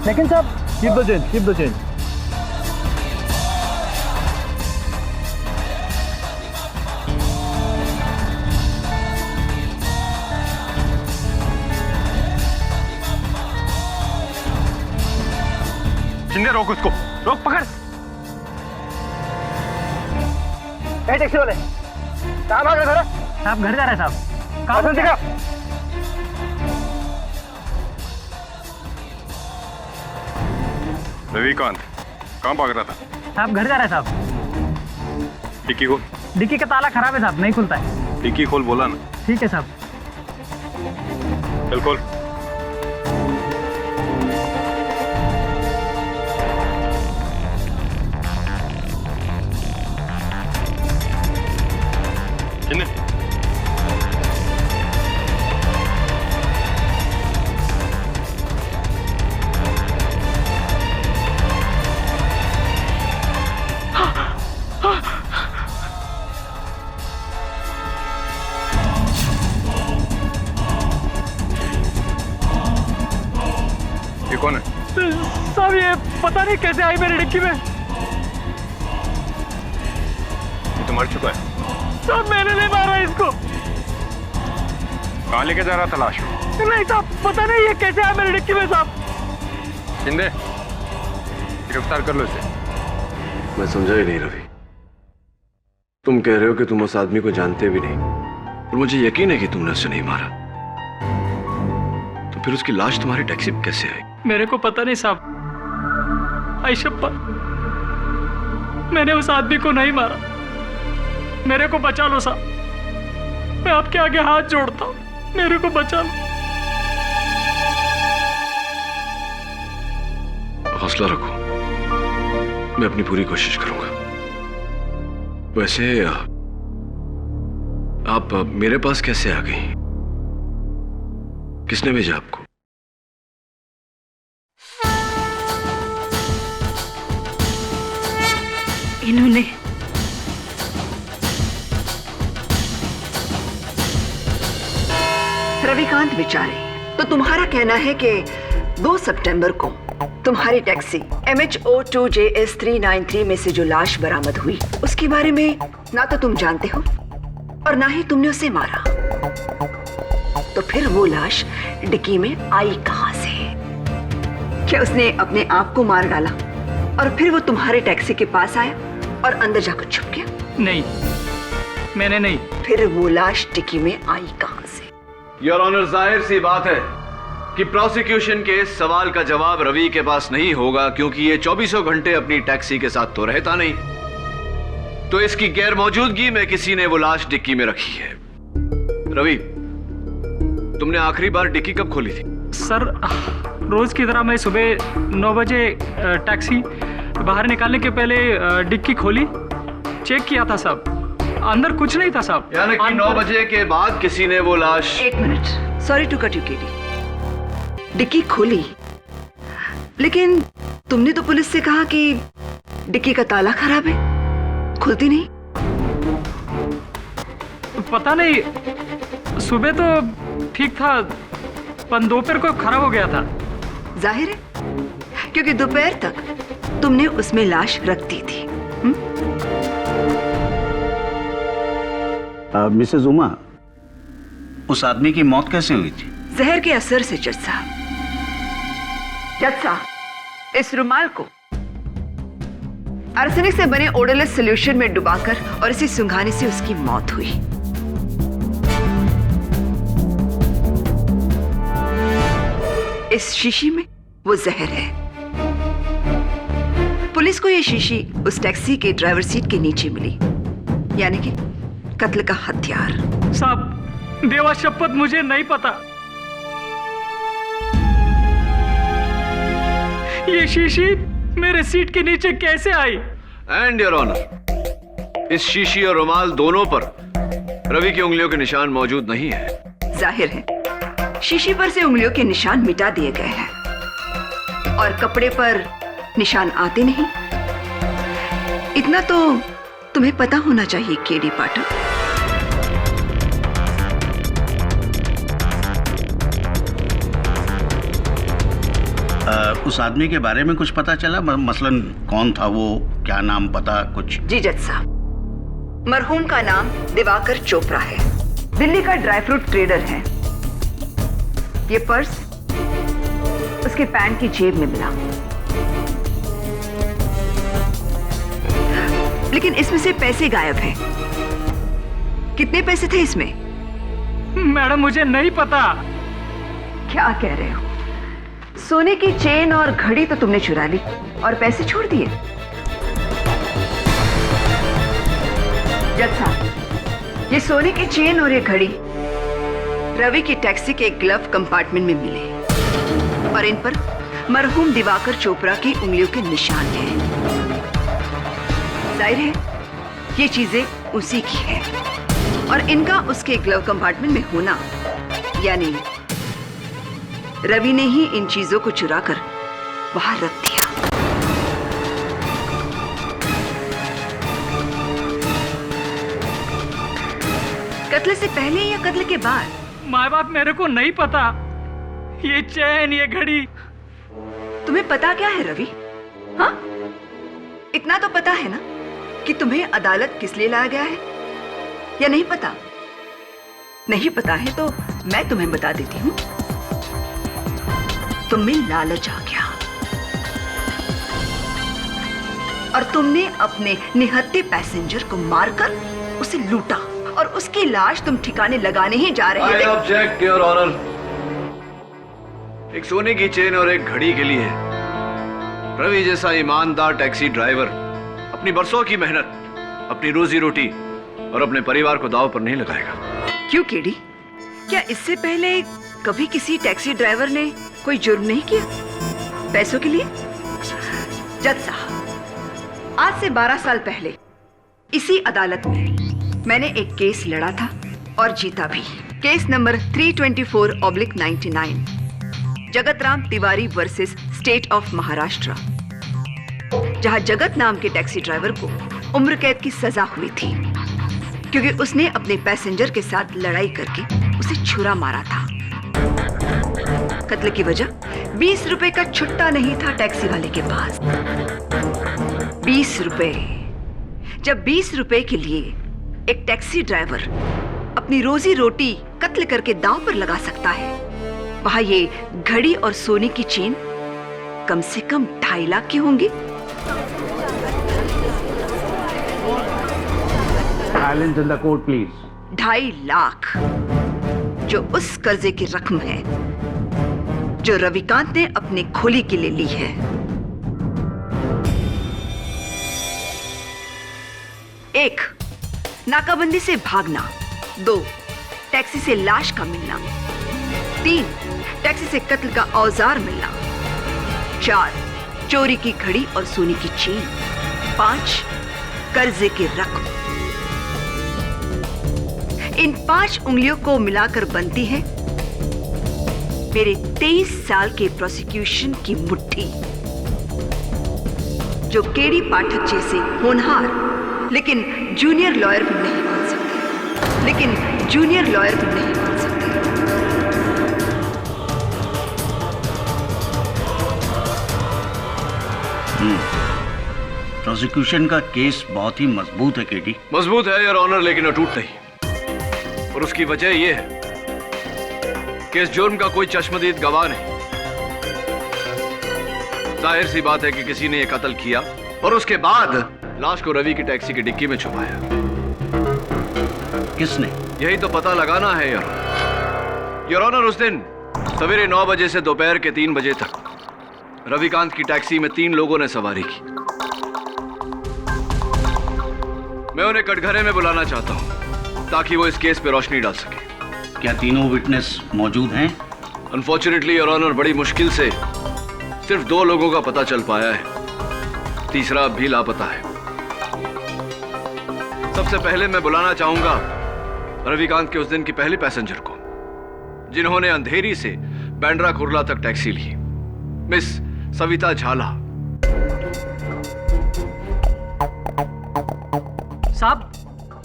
लेकिन साहब कीप द चेंज। शिंदे रोक उसको, रोक, पकड़। टैक्सी वाले कहाँ भाग रहे थे? साहब घर जा रहे हैं साहब। कहाँ दिखा? रविकांत कहाँ भाग रहा था? साहब घर जा रहे हैं साहब। डिक्की खोल। डिक्की का ताला खराब है साहब, नहीं खुलता है। डिक्की खोल बोला ना। ठीक है साहब। चल खोल। ये कौन है? साहब ये पता नहीं कैसे आई मेरी डिक्की में। ये तो मर चुका है। साहब मैंने नहीं मारा इसको। कहाँ लेके जा रहा था लाश? नहीं साहब पता नहीं ये कैसे आया मेरी डिक्की में साहब। शिंदे गिरफ्तार कर लो इसे। मैं समझा ही नहीं रवि, तुम कह रहे हो कि तुम उस आदमी को जानते भी नहीं, और मुझे यकीन है कि तुमने उसे नहीं मारा, तो फिर उसकी लाश तुम्हारी टैक्सी में कैसे आई? मेरे को पता नहीं साहब, आयशप्पा मैंने उस आदमी को नहीं मारा, मेरे को बचा लो साहब, मैं आपके आगे हाथ जोड़ता हूँ, मेरे को बचा लो। हौसला रखो, मैं अपनी पूरी कोशिश करूंगा। वैसे आप मेरे पास कैसे आ गई? किसने भेजा आपको? इन्होंने। रविकांत बेचारे, तो तुम्हारा कहना है कि 2 सितंबर को तुम्हारी टैक्सी MH02JS 393 में से जो लाश बरामद हुई उसके बारे में ना तो तुम जानते हो और ना ही तुमने उसे मारा, तो फिर वो लाश डिक्की में आई कहां से? क्या उसने अपने आप को मार डाला और फिर वो तुम्हारे टैक्सी के पास आया और अंदर जाकर छुप गया? नहीं, मैंने नहीं। फिर वो लाश डिक्की में आई कहां से? योर ऑनर, जाहिर सी बात है कि प्रोसिक्यूशन के इस सवाल का जवाब रवि के पास नहीं होगा, क्योंकि ये 24 घंटे अपनी टैक्सी के साथ तो रहता नहीं, तो इसकी गैर मौजूदगी में किसी ने वो लाश डिक्की में रखी है। रवि, तुमने आखिरी बार डिक्की कब खोली थी? सर रोज की तरह मैं सुबह 9 बजे टैक्सी बाहर निकालने के पहले डिक्की खोली, चेक किया था साहब, अंदर कुछ नहीं था साहब। यानी कि 9 बजे के बाद किसी ने वो लाश। 1 minute, sorry to cut you KD. Dickey खोली, लेकिन तुमने तो पुलिस से कहा कि डिक्की का ताला खराब है, खुलती नहीं। पता नहीं, सुबह तो ठीक था पर दोपहर को खराब हो गया था। जाहिर है, क्योंकि दोपहर तक तुमने उसमें लाश रख दी थी। मिसेस उमा, उस आदमी की मौत कैसे हुई थी? जहर के असर से जज साहब। जज साहब, इस रुमाल को आर्सेनिक से बने ओडोलेस सॉल्यूशन में डुबाकर और इसे सुंघाने से उसकी मौत हुई। इस शीशी में वो जहर है। पुलिस को ये शीशी उस टैक्सी के ड्राइवर सीट के नीचे मिली, यानी कि कत्ल का हथियार। साहब देवा शपथ मुझे नहीं पता, ये शीशी मेरे सीट के नीचे कैसे आई? एंड योर ऑनर, इस शीशी और रुमाल दोनों पर रवि की उंगलियों के निशान मौजूद नहीं है। जाहिर है शीशी पर से उंगलियों के निशान मिटा दिए गए हैं और कपड़े पर निशान आते नहीं। इतना तो तुम्हें पता होना चाहिए केडी पाठक। उस आदमी के बारे में कुछ पता चला? मसलन कौन था वो, क्या नाम, पता कुछ? जी जज साहब, मरहूम का नाम दिवाकर चोपड़ा है, दिल्ली का ड्राई फ्रूट ट्रेडर है। ये पर्स उसके पैंट की जेब में मिला, लेकिन इसमें से पैसे गायब हैं। कितने पैसे थे इसमें? मैडम मुझे नहीं पता। क्या कह रहे हो? सोने की चेन और घड़ी तो तुमने चुरा ली और पैसे छोड़ दिए। जज साहब, ये सोने की चेन और ये घड़ी रवि की टैक्सी के ग्लव कंपार्टमेंट में मिले और इन पर मरहूम दिवाकर चोपड़ा की उंगलियों के निशान हैं। जाहिर है ये चीजें उसी की है और इनका उसके ग्लव कंपार्टमेंट में होना, यानी रवि ने ही इन चीजों को चुरा कर बाहर रख दिया। कत्ल से पहले या कत्ल के बाद? माँ बाप मेरे को नहीं पता। ये चैन, ये घड़ी। तुम्हें पता क्या है रवि? हाँ, इतना तो पता है ना कि तुम्हें अदालत किस लिए लाया गया है, या नहीं पता? नहीं पता है तो मैं तुम्हें बता देती हूँ। तुम्हें लालच आ गया और तुमने अपने निहत्थे पैसेंजर को मारकर उसे लूटा और उसकी लाश तुम ठिकाने लगाने ही जा रहे थे। I object, Your Honor। एक सोने की चेन और एक घड़ी के लिए रवि जैसा ईमानदार टैक्सी ड्राइवर अपनी बरसों की मेहनत, अपनी रोजी रोटी और अपने परिवार को दांव पर नहीं लगाएगा। क्यों केडी? क्या इससे पहले कभी किसी टैक्सी ड्राइवर ने कोई जुर्म नहीं किया पैसों के लिए? जज साहब, आज से 12 साल पहले इसी अदालत में मैंने एक केस लड़ा था और जीता भी। Case number 324/99, Jagat Ram Tiwari versus state of Maharashtra, जहां जगत नाम के टैक्सी ड्राइवर को उम्र कैद की सजा हुई थी क्योंकि उसने अपने पैसेंजर के साथ लड़ाई करके उसे छुरा मारा था। कत्ल की वजह 20 रुपए का छुट्टा नहीं था टैक्सी वाले के पास। 20 रुपए। जब 20 रुपए के लिए एक टैक्सी ड्राइवर अपनी रोजी रोटी कत्ल करके दांव पर लगा सकता है, वहां ये घड़ी और सोने की चेन कम से कम 2.5 लाख की होंगी। Silence in the court, please. 2.5 lakh, जो उस कर्जे की रकम है जो रविकांत ने अपने खोली के लिए ली है। 1, नाकाबंदी से भागना। 2, टैक्सी से लाश का मिलना। 3, टैक्सी से कत्ल का औजार मिलना। 4, चोरी की घड़ी और सोने की चेन। 5, कर्जे की रकम। इन 5 उंगलियों को मिलाकर बनती है मेरे 23 साल के प्रोसिक्यूशन की मुट्ठी, जो केडी पाठक जैसे होनहार लेकिन जूनियर लॉयर भी नहीं बन सकते। लेकिन जूनियर लॉयर भी नहीं बन सकते। प्रोसिक्यूशन का केस बहुत ही मजबूत है केडी। मजबूत है योर ऑनर, लेकिन अटूट नहीं। और उसकी वजह यह है कि इस जुर्म का कोई चश्मदीद गवाह नहीं। जाहिर सी बात है कि किसी ने यह कत्ल किया और उसके बाद लाश को रवि की टैक्सी की डिक्की में छुपाया। किसने? यही तो पता लगाना है योर ऑनर। उस दिन सवेरे 9 बजे से दोपहर के 3 बजे तक रविकांत की टैक्सी में 3 लोगों ने सवारी की। मैं उन्हें कटघरे में बुलाना चाहता हूं ताकि वो इस केस पे रोशनी डाल सके। क्या तीनों विटनेस मौजूद हैं? अनफॉर्चुनेटली योर ऑनर, बड़ी मुश्किल से सिर्फ 2 लोगों का पता चल पाया है, तीसरा अब भी लापता है। सबसे पहले मैं बुलाना चाहूंगा रविकांत के उस दिन की पहली पैसेंजर को, जिन्होंने अंधेरी से बैंड्रा कुर्ला तक टैक्सी ली, मिस सविता झाला।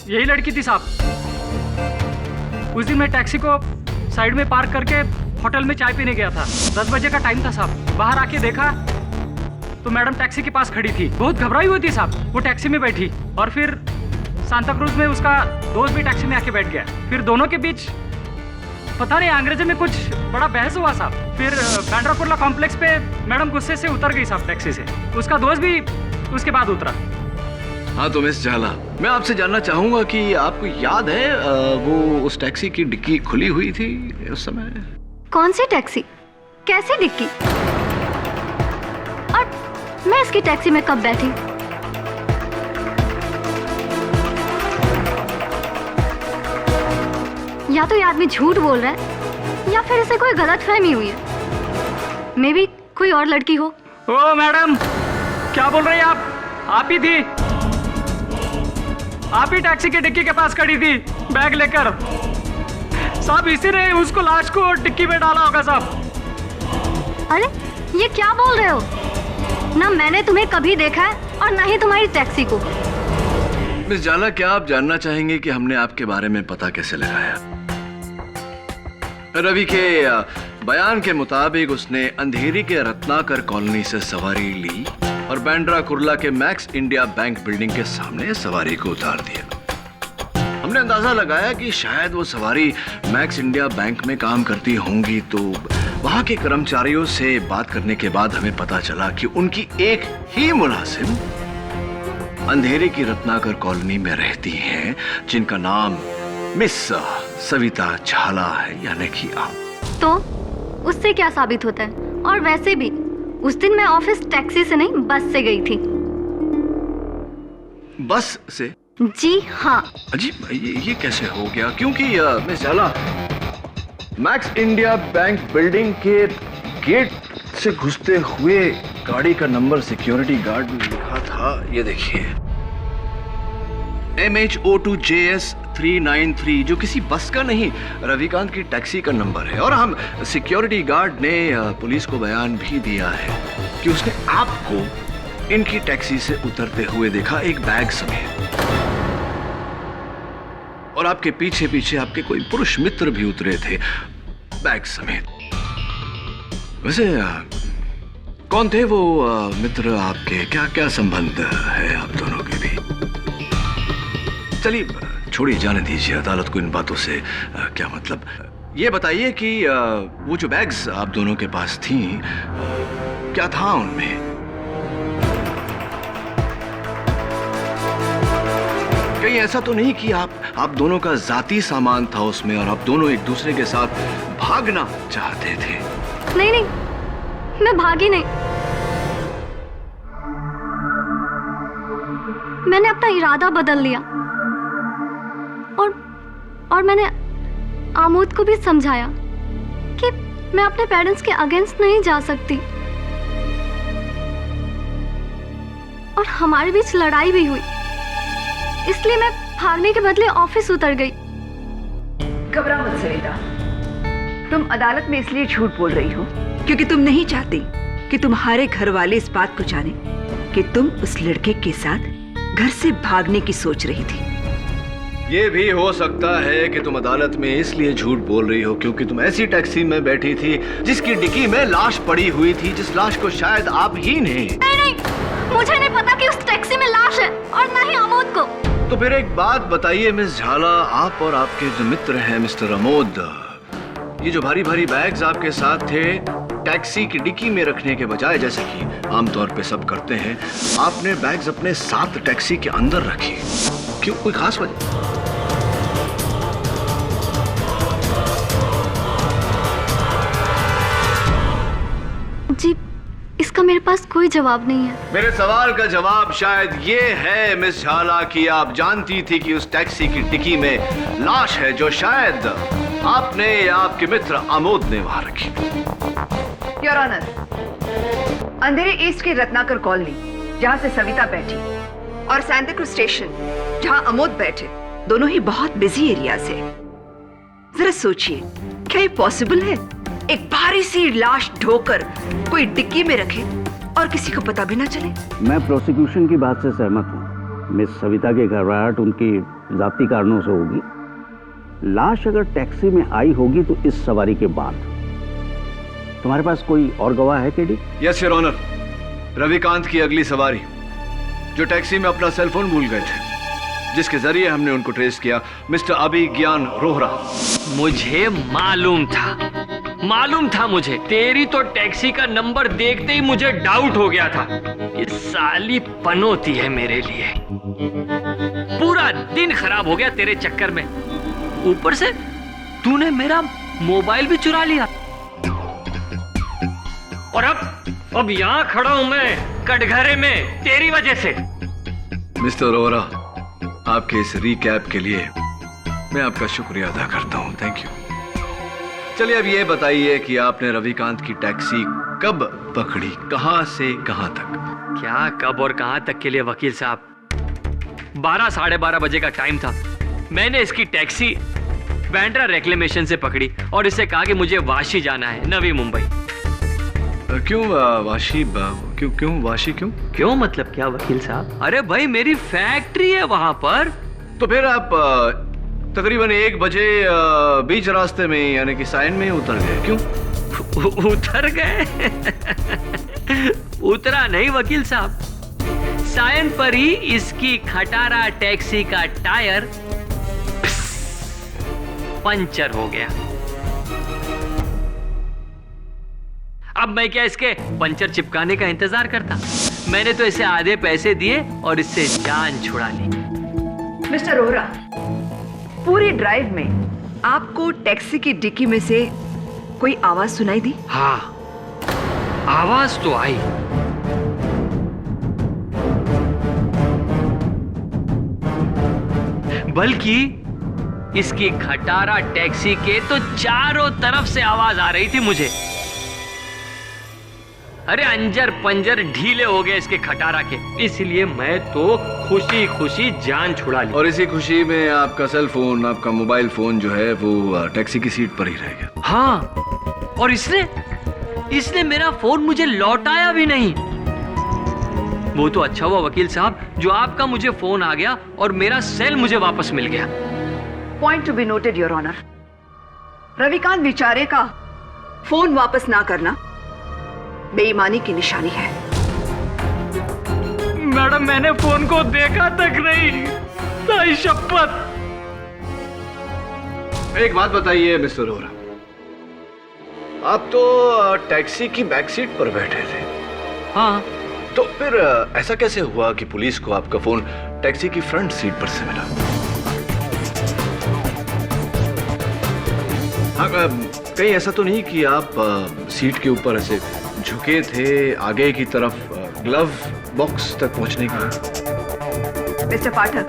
यही लड़की थी साहब। उस दिन मैं टैक्सी को साइड में पार्क करके होटल में चाय पीने गया था। 10 बजे का टाइम था साहब। बाहर आके देखा तो मैडम टैक्सी के पास खड़ी थी, बहुत घबराई हुई थी साहब। वो टैक्सी में बैठी और फिर सांता क्रूज में उसका दोस्त भी टैक्सी में आके बैठ गया। फिर दोनों के बीच पता नहीं अंग्रेजी में कुछ बड़ा बहस हुआ साहब। फिर बैंड्रा कुर्ला कॉम्प्लेक्स पे मैडम गुस्से से उतर गई साहब टैक्सी से। उसका दोस्त भी उसके बाद उतरा। हाँ तो मिस झाला, मैं आपसे जानना चाहूंगा कि आपको याद है वो उस टैक्सी की डिक्की खुली हुई थी उस समय? कौन सी टैक्सी, कैसी डिक्की? और मैं इसकी टैक्सी में कब बैठी? या तो ये आदमी झूठ बोल रहा है या फिर इसे कोई गलतफहमी हुई है। मे बी कोई और लड़की हो। ओ मैडम, क्या बोल रही हैं आप ही थी, आप ही टैक्सी की डिक्की के पास खड़ी थी बैग लेकर साहब। इसी ने उसको लाश को डिक्की में डाला होगा साहब। अरे ये क्या बोल रहे हो? ना मैंने तुम्हें कभी देखा है और ना ही तुम्हारी टैक्सी को। मिस झाला, क्या आप जानना चाहेंगे कि हमने आपके बारे में पता कैसे लगाया? रवि के बयान के मुताबिक उसने अंधेरी के रत्नाकर कॉलोनी से सवारी ली और बैंड्रा कुर्ला के मैक्स इंडिया बैंक बिल्डिंग के सामने सवारी को उतार दिया। हमने अंदाजा लगाया कि शायद वो सवारी मैक्स इंडिया बैंक में काम करती होंगी, तो वहां के कर्मचारियों से बात करने के बाद हमें पता चला कि उनकी एक ही मुलाजिम अंधेरे की रत्नाकर कॉलोनी में रहती हैं, जिनका नाम मिस सविता झाला है, यानी कि आप। तो उससे क्या साबित होता है? और वैसे भी उस दिन मैं ऑफिस टैक्सी से नहीं बस से गई थी। बस से? जी हाँ। अजीब, ये कैसे हो गया? क्योंकि मिस झाला, मैक्स इंडिया बैंक बिल्डिंग के गेट से घुसते हुए गाड़ी का नंबर सिक्योरिटी गार्ड में लिखा था, ये देखिए, MHO2JS 393, जो किसी बस का नहीं, रविकांत की टैक्सी का नंबर है। और हम सिक्योरिटी गार्ड ने पुलिस को बयान भी दिया है कि उसने आपको इनकी टैक्सी से उतरते हुए देखा, एक बैग समेत। और आपके पीछे पीछे आपके कोई पुरुष मित्र भी उतरे थे बैग समेत। वैसे कौन थे वो मित्र आपके? क्या क्या संबंध है आप दोनों के भी? चलिए छोड़िए, जाने दीजिए, अदालत को इन बातों से क्या मतलब। ये बताइए कि वो जो बैग्स आप दोनों के पास थी, क्या था उनमें? कहीं ऐसा तो नहीं कि आप दोनों का जाती सामान था उसमें और आप दोनों एक दूसरे के साथ भागना चाहते थे? नहीं नहीं, मैं भागी नहीं। मैंने अपना इरादा बदल लिया और मैंने आमोद को भी समझाया कि मैं अपने पेरेंट्स के अगेंस्ट नहीं जा सकती। और हमारे बीच लड़ाई भी हुई, इसलिए मैं भागने के बदले ऑफिस उतर गई। घबरा मत सरिता, तुम अदालत में इसलिए झूठ बोल रही हो क्योंकि तुम नहीं चाहती कि तुम्हारे घर वाले इस बात को जाने कि तुम उस लड़के के साथ घर से भागने की सोच रही थी। ये भी हो सकता है कि तुम अदालत में इसलिए झूठ बोल रही हो क्योंकि तुम ऐसी टैक्सी में बैठी थी जिसकी डिक्की में लाश पड़ी हुई थी, जिस लाश को शायद आप ही ने। नहीं, मुझे नहीं पता कि उस टैक्सी में लाश है और न ही अमोद को। तो फिर एक बात बताइए मिस झाला, आप और आपके जो मित्र हैं मिस्टर अमोद, ये जो भारी भारी बैग्स आपके साथ थे, टैक्सी की डिक्की में रखने के बजाय, जैसे कि आमतौर पे सब करते हैं, आपने बैग्स अपने साथ टैक्सी के अंदर रखे। क्यों, कोई खास वजह? जी, इसका मेरे पास कोई जवाब नहीं है। मेरे सवाल का जवाब शायद ये है मिस झाला कि आप जानती थी कि उस टैक्सी की डिक्की में लाश है जो शायद आपने या आपके मित्र आमोद ने वहां रखी। योर ऑनर, अंधेरे ईस्ट की रत्नाकर कॉलोनी जहां से सविता बैठी और सैंताक्रूज स्टेशन जहां अमोद बैठे, दोनों ही बहुत बिजी एरिया से। जरा सोचिए, क्या ये पॉसिबल है एक भारी सी लाश ढोकर कोई डिक्की में रखे और किसी को पता भी ना चले? मैं प्रोसिक्यूशन की बात से सहमत हूँ। मिस सविता की घबराहट उनकी जाती कारणों से होगी। लाश अगर टैक्सी में आई होगी तो इस सवारी के बाद। तुम्हारे पास कोई और गवाह है KD? Yes your honour, Ravikant की अगली सवारी जो टैक्सी में अपना सेलफोन भूल गए थे, जिसके जरिए हमने उनको ट्रेस किया, मिस्टर अभिज्ञान रोहरा। मुझे मालूम था मुझे। तेरी तो टैक्सी का नंबर देखते ही मुझे डाउट हो गया था। ये साली पनौती है मेरे लिए। पूरा दिन खराब हो गया तेरे चक्कर में। ऊपर से तूने मेरा मोबाइल भी चुरा लिया। और अब यहां खड़ा हूं मैं कटघरे में तेरी वजह से। मिस्टर रोहरा, आपके इस रिकैप के लिए मैं आपका शुक्रिया अदा करता हूं। Thank you. चलिए अब ये बताइए कि आपने रविकांत की टैक्सी कब पकड़ी, कहां से कहां तक? क्या कब और कहां तक के लिए वकील साहब? 12 साढ़े 12 बजे का टाइम था। मैंने इसकी टैक्सी बैंड्रा रेक्लेमेशन से पकड़ी और इससे कहा कि मुझे वाशी जाना है, नवी मुंबई। क्यों वाशी? क्यों वाशी? क्यों मतलब क्या वकील साहब? अरे भाई मेरी फैक्ट्री है वहां पर। तो फिर आप तकरीबन 1 बजे बीच रास्ते में यानी कि सायन में उतर गए। क्यों? उतर गए? उतरा नहीं वकील साहब, सायन पर ही इसकी खटारा टैक्सी का टायर पंचर हो गया। अब मैं क्या इसके पंचर चिपकाने का इंतजार करता? मैंने तो इसे आधे पैसे दिए और इससे जान छुड़ा ली। मिस्टर रोहरा, पूरी ड्राइव में आपको टैक्सी की डिक्की में से कोई आवाज सुनाई दी? हाँ, आवाज तो आई। बल्कि इसकी खटारा टैक्सी के तो चारों तरफ से आवाज आ रही थी मुझे। अरे अंजर पंजर ढीले हो गए इसके खटारा के, इसलिए मैं तो खुशी खुशी जान छुड़ा ली। और इसी खुशी में आपका सेल फोन, आपका मोबाइल फोन जो है वो टैक्सी की सीट पर ही रह गया। हाँ, और इसने मेरा फोन मुझे लौटाया भी नहीं। वो तो अच्छा हुआ वकील साहब जो आपका मुझे फोन आ गया और मेरा सेल मुझे वापस मिल गया। Point to be noted your honour, Ravikant बेचारे का फोन वापस ना करना बेईमानी की निशानी है। मैडम मैंने फोन को देखा तक नहीं, ताई शपथ। एक बात बताइए मिस्टर रोहरा, आप तो टैक्सी की बैक सीट पर बैठे थे। हाँ, तो फिर ऐसा कैसे हुआ कि पुलिस को आपका फोन टैक्सी की फ्रंट सीट पर से मिला? हाँ, कहीं ऐसा तो नहीं कि आप सीट के ऊपर ऐसे झुके थे आगे की तरफ ग्लव बॉक्स तक पहुंचने के लिए? मिस्टर पाठक,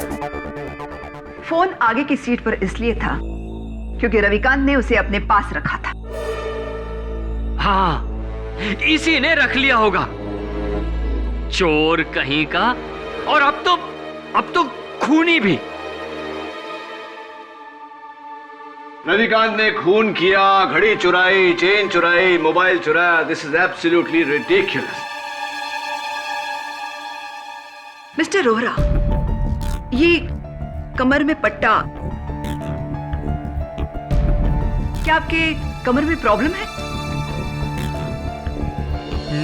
फोन आगे की सीट पर इसलिए था क्योंकि रविकांत ने उसे अपने पास रखा था। हाँ, इसी ने रख लिया होगा, चोर कहीं का। और अब तो खूनी भी। रविकांत ने खून किया, घड़ी चुराई, चेन चुराई, मोबाइल चुराया। This is absolutely ridiculous. Mister Rohra, ये कमर में पट्टा, क्या आपके कमर में प्रॉब्लम है?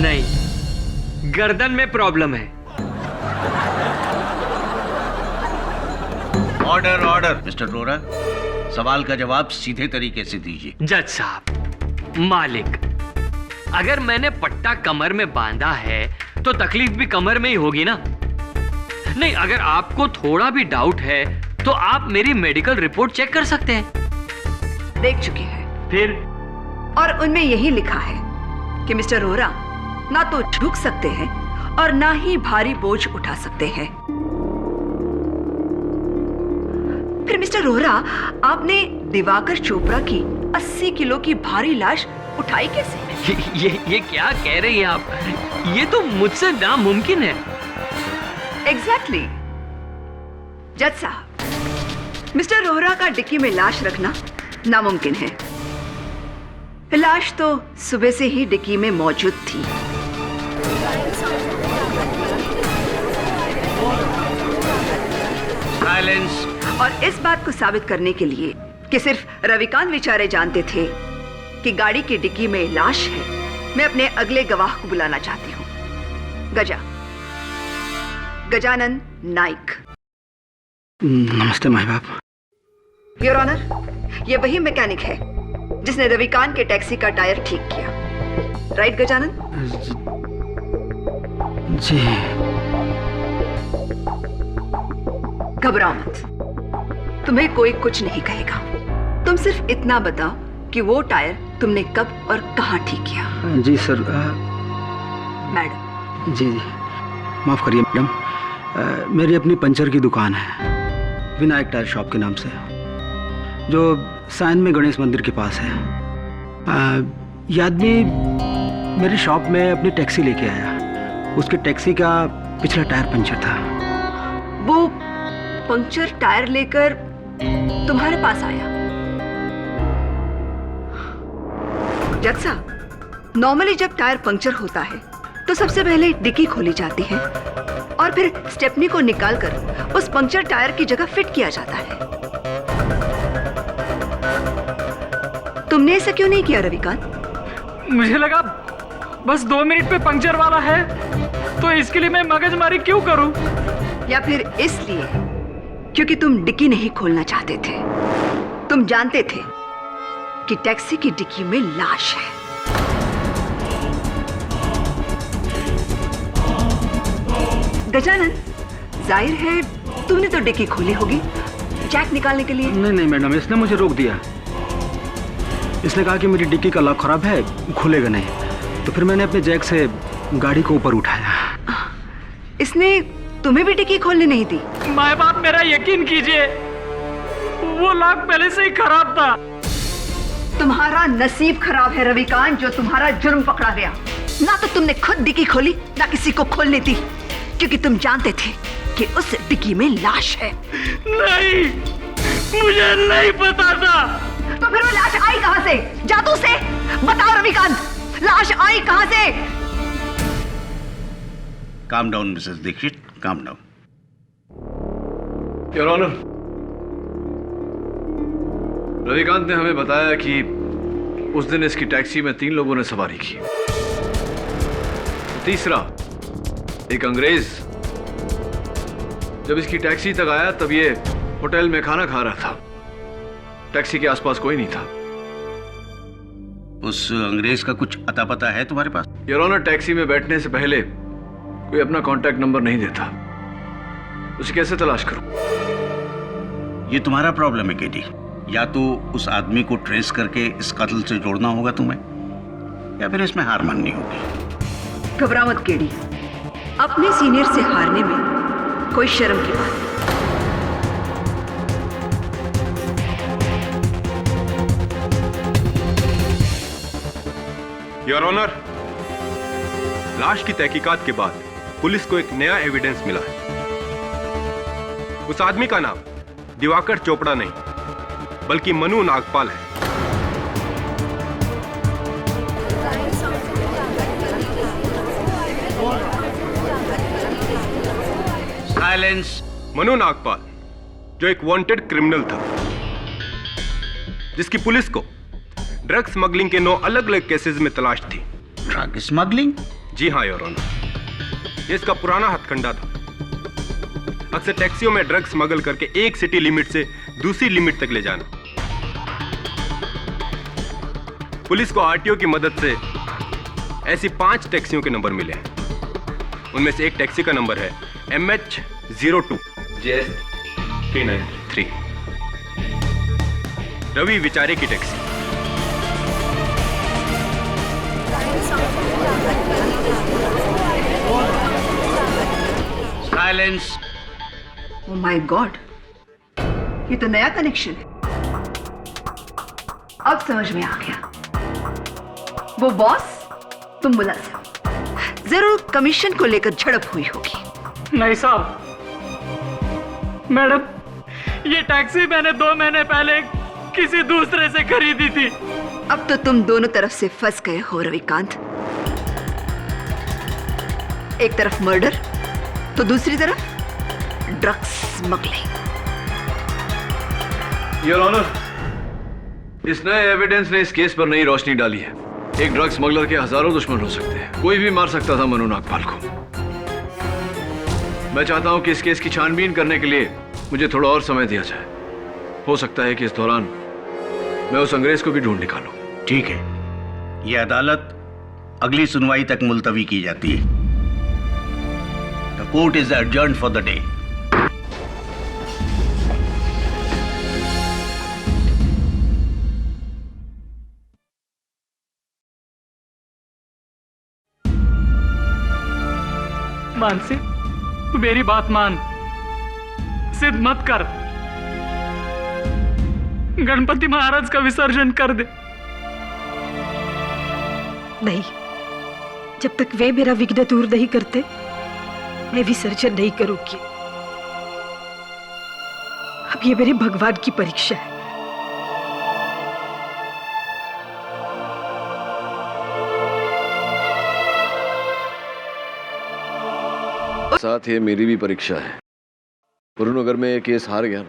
नहीं, गर्दन में प्रॉब्लम है। Order order. मिस्टर रोहरा, सवाल का जवाब सीधे तरीके से दीजिए। जज साहब, मालिक, अगर मैंने पट्टा कमर में बांधा है तो तकलीफ भी कमर में ही होगी ना? नहीं, अगर आपको थोड़ा भी डाउट है तो आप मेरी मेडिकल रिपोर्ट चेक कर सकते हैं। देख चुके हैं। फिर? और उनमें यही लिखा है कि मिस्टर रोहरा ना तो झुक सकते हैं और ना ही भारी बोझ उठा सकते हैं। फिर मिस्टर रोहरा, आपने दिवाकर चोपड़ा की 80 किलो की भारी लाश उठाई कैसे? ये क्या कह रही हैं आप? ये तो मुझसे नामुमकिन है। एग्जैक्टली। जज साहब, मिस्टर रोहरा का डिक्की में लाश रखना नामुमकिन है। लाश तो सुबह से ही डिक्की में मौजूद थी। साइलेंस। और इस बात को साबित करने के लिए कि सिर्फ रविकांत बेचारे जानते थे कि गाड़ी की डिक्की में लाश है, मैं अपने अगले गवाह को बुलाना चाहती हूँ। गजानन नाइक। नमस्ते माई बाप। योर ऑनर, ये वही मैकेनिक है जिसने रविकांत के टैक्सी का टायर ठीक किया, राइट गजानन? जी। घबराओ मत, तुम्हें कोई कुछ नहीं कहेगा। तुम सिर्फ इतना बताओ कि वो टायर तुमने कब और कहाँ ठीक किया। जी सर। मैडम। जी जी, माफ़ करिए मैडम, मेरी अपनी पंचर की दुकान है विनायक टायर शॉप के नाम से, जो साइन में गणेश मंदिर के पास है। ये आदमी मेरी शॉप में अपनी टैक्सी लेके आया, उसके टैक्सी का पिछला टायर पंचर था। वो पंचर टायर लेकर तुम्हारे पास आया? जज साहब, नॉर्मली जब टायर पंक्चर होता है तो सबसे पहले डिक्की खोली जाती है और फिर स्टेपनी को निकालकर उस पंक्चर टायर की जगह फिट किया जाता है। तुमने ऐसा क्यों नहीं किया रविकांत? मुझे लगा बस 2 मिनट पे पंक्चर वाला है, तो इसके लिए मैं मगजमारी क्यों करूं? या फिर इसलिए क्योंकि तुम डिक्की नहीं खोलना चाहते थे? तुम जानते थे कि टैक्सी की डिक्की में लाश है। गजानन, जाहिर है तुमने तो डिक्की खोली होगी जैक निकालने के लिए। नहीं मैडम, इसने मुझे रोक दिया। इसने कहा कि मेरी डिक्की का लॉक खराब है, खुलेगा नहीं। तो फिर मैंने अपने जैक से गाड़ी को ऊपर उठाया। इसने तुम्हें भी डिक्की खोलने नहीं दी? माए बाप, मेरा यकीन कीजिए, वो लॉक पहले से ही खराब था। तुम्हारा नसीब खराब है रविकांत, जो तुम्हारा जुर्म पकड़ा गया। ना तो तुमने खुद डिक्की खोली, ना किसी को खोलने दी, क्योंकि तुम जानते थे कि उस डिक्की में लाश है। नहीं, मुझे नहीं पता था। तो फिर वो लाश आई कहां से? जादू से? बताओ रविकांत, लाश आई कहां से? Calm down Mrs Dixit, calm down. Your honour, Ravikant ने हमें बताया कि उस दिन इसकी टैक्सी में 3 लोगों ने सवारी की। तीसरा एक अंग्रेज जब इसकी टैक्सी तक आया तब ये होटल में खाना खा रहा था। टैक्सी के आसपास कोई नहीं था। उस अंग्रेज का कुछ अता पता है तुम्हारे पास? योर ऑनर, टैक्सी में बैठने से पहले कोई अपना कांटेक्ट नंबर नहीं देता। उसे कैसे तलाश करूं? ये तुम्हारा प्रॉब्लम है केडी। या तो उस आदमी को ट्रेस करके इस कत्ल से जोड़ना होगा तुम्हें, या फिर इसमें हार माननी होगी। घबराओ मत केडी, अपने सीनियर से हारने में कोई शर्म की बात नहीं। योर ऑनर, लाश की तहकीकात के बाद पुलिस को एक नया एविडेंस मिला है। उस आदमी का नाम दिवाकर चोपड़ा नहीं बल्कि मनु नागपाल है। साइलेंस। मनु नागपाल जो एक वांटेड क्रिमिनल था, जिसकी पुलिस को ड्रग स्मगलिंग के 9 अलग अलग केसेस में तलाश थी। Drug smuggling? जी हाँ योर ऑनर, ये इसका पुराना हथकंडा था। अक्सर टैक्सियों में ड्रग स्मगल करके एक सिटी लिमिट से दूसरी लिमिट तक ले जाना। पुलिस को आरटीओ की मदद से ऐसी 5 टैक्सियों के नंबर मिले हैं। उनमें से एक टैक्सी का नंबर है MH02 JS 393, रवि विचारे की taxi. Silence. Oh my God, ये तो नया कनेक्शन है। अब समझ में आ गया। वो बॉस, तुम मुलजिम। जरूर कमीशन को लेकर झड़प हुई होगी। नहीं साहब, मैडम, ये टैक्सी मैंने 2 महीने पहले किसी दूसरे से खरीदी थी। अब तो तुम दोनों तरफ से फंस गए हो रविकांत। एक तरफ मर्डर तो दूसरी तरफ ड्रग्स स्मगलिंग। योर ऑनर, इस नए एविडेंस ने इस केस पर नई रोशनी डाली है। एक ड्रग स्मगलर के हजारों दुश्मन हो सकते हैं, कोई भी मार सकता था मनु नागपाल को। मैं चाहता हूं कि इस केस की छानबीन करने के लिए मुझे थोड़ा और समय दिया जाए। हो सकता है कि इस दौरान मैं उस अंग्रेज को भी ढूंढ निकालूं। ठीक है, यह अदालत अगली सुनवाई तक मुलतवी की जाती है। The court is adjourned for the day. Mansi, तू मेरी बात मान, जिद मत कर, गणपति महाराज का विसर्जन कर दे। नहीं, जब तक वे मेरा विघ्न दूर नहीं करते मैं विसर्जन नहीं करूंगी। अब ये मेरे भगवान की परीक्षा है। साथ ही मेरी भी परीक्षा है। वरुण, अगर मैं ये केस हार गया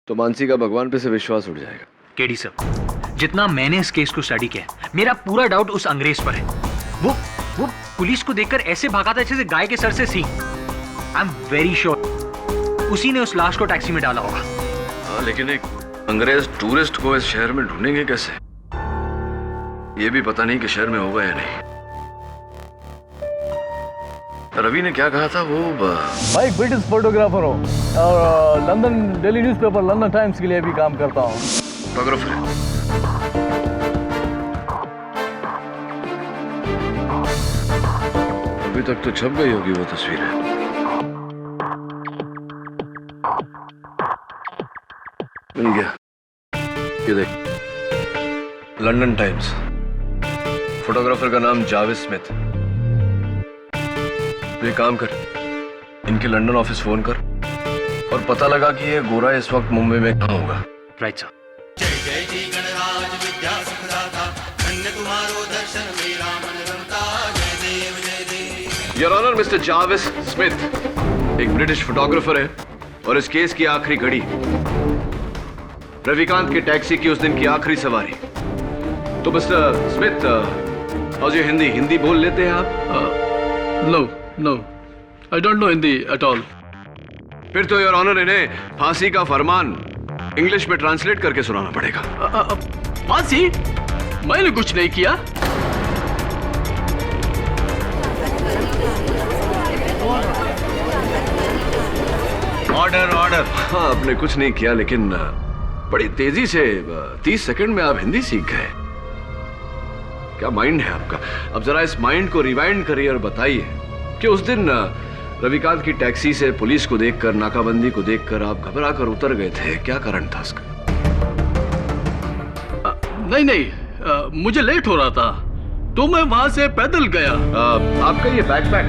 तो मानसी का भगवान पे से विश्वास उठ जाएगा। केडी सर, जितना मैंने इस केस को स्टडी किया, मेरा पूरा डाउट उस अंग्रेज पर है। वो पुलिस को देखकर ऐसे भागा था जैसे गाय के सर से सींग। आई एम वेरी श्योर उसी ने उस लाश को टैक्सी में डाला होगा। हाँ, लेकिन एक अंग्रेज टूरिस्ट को इस शहर में ढूंढेंगे कैसे? ये भी पता नहीं कि शहर में होगा या नहीं। रवि ने क्या कहा था वो? मैं एक ब्रिटिश फोटोग्राफर हूँ और London daily newspaper London times के लिए भी काम करता हूँ। फोटोग्राफर है। अभी तक तो छप गई होगी वो तस्वीर। मिल गया, ये देख, लंदन टाइम्स। फोटोग्राफर का नाम जावेद स्मिथ। ये काम कर, इनके लंदन ऑफिस फोन कर और पता लगा कि ये गोरा इस वक्त मुंबई में कहाँ होगा। Right sir. Your honour, mister Javed Smith एक ब्रिटिश फोटोग्राफर है और इस केस की आखिरी घड़ी रविकांत के टैक्सी की उस दिन की आखिरी सवारी। तो मिस्टर स्मिथ, और जो हिंदी बोल लेते हैं आप? No, I don't know Hindi at all. फिर तो योर ऑनर इन्हें फांसी का फरमान इंग्लिश में ट्रांसलेट करके सुनाना पड़ेगा। फांसी? मैंने कुछ नहीं किया। ऑर्डर। हाँ, आपने कुछ नहीं किया, लेकिन बड़ी तेजी से 30 सेकंड में आप हिंदी सीख गए। क्या माइंड है आपका? अब जरा इस माइंड को रिवाइंड करिए और बताइए कि उस दिन रविकांत की टैक्सी से पुलिस को देखकर, नाकाबंदी को देखकर आप घबरा कर उतर गए थे। क्या कारण था उसका? नहीं, मुझे लेट हो रहा था तो मैं वहां से पैदल गया। आपका ये बैकपैक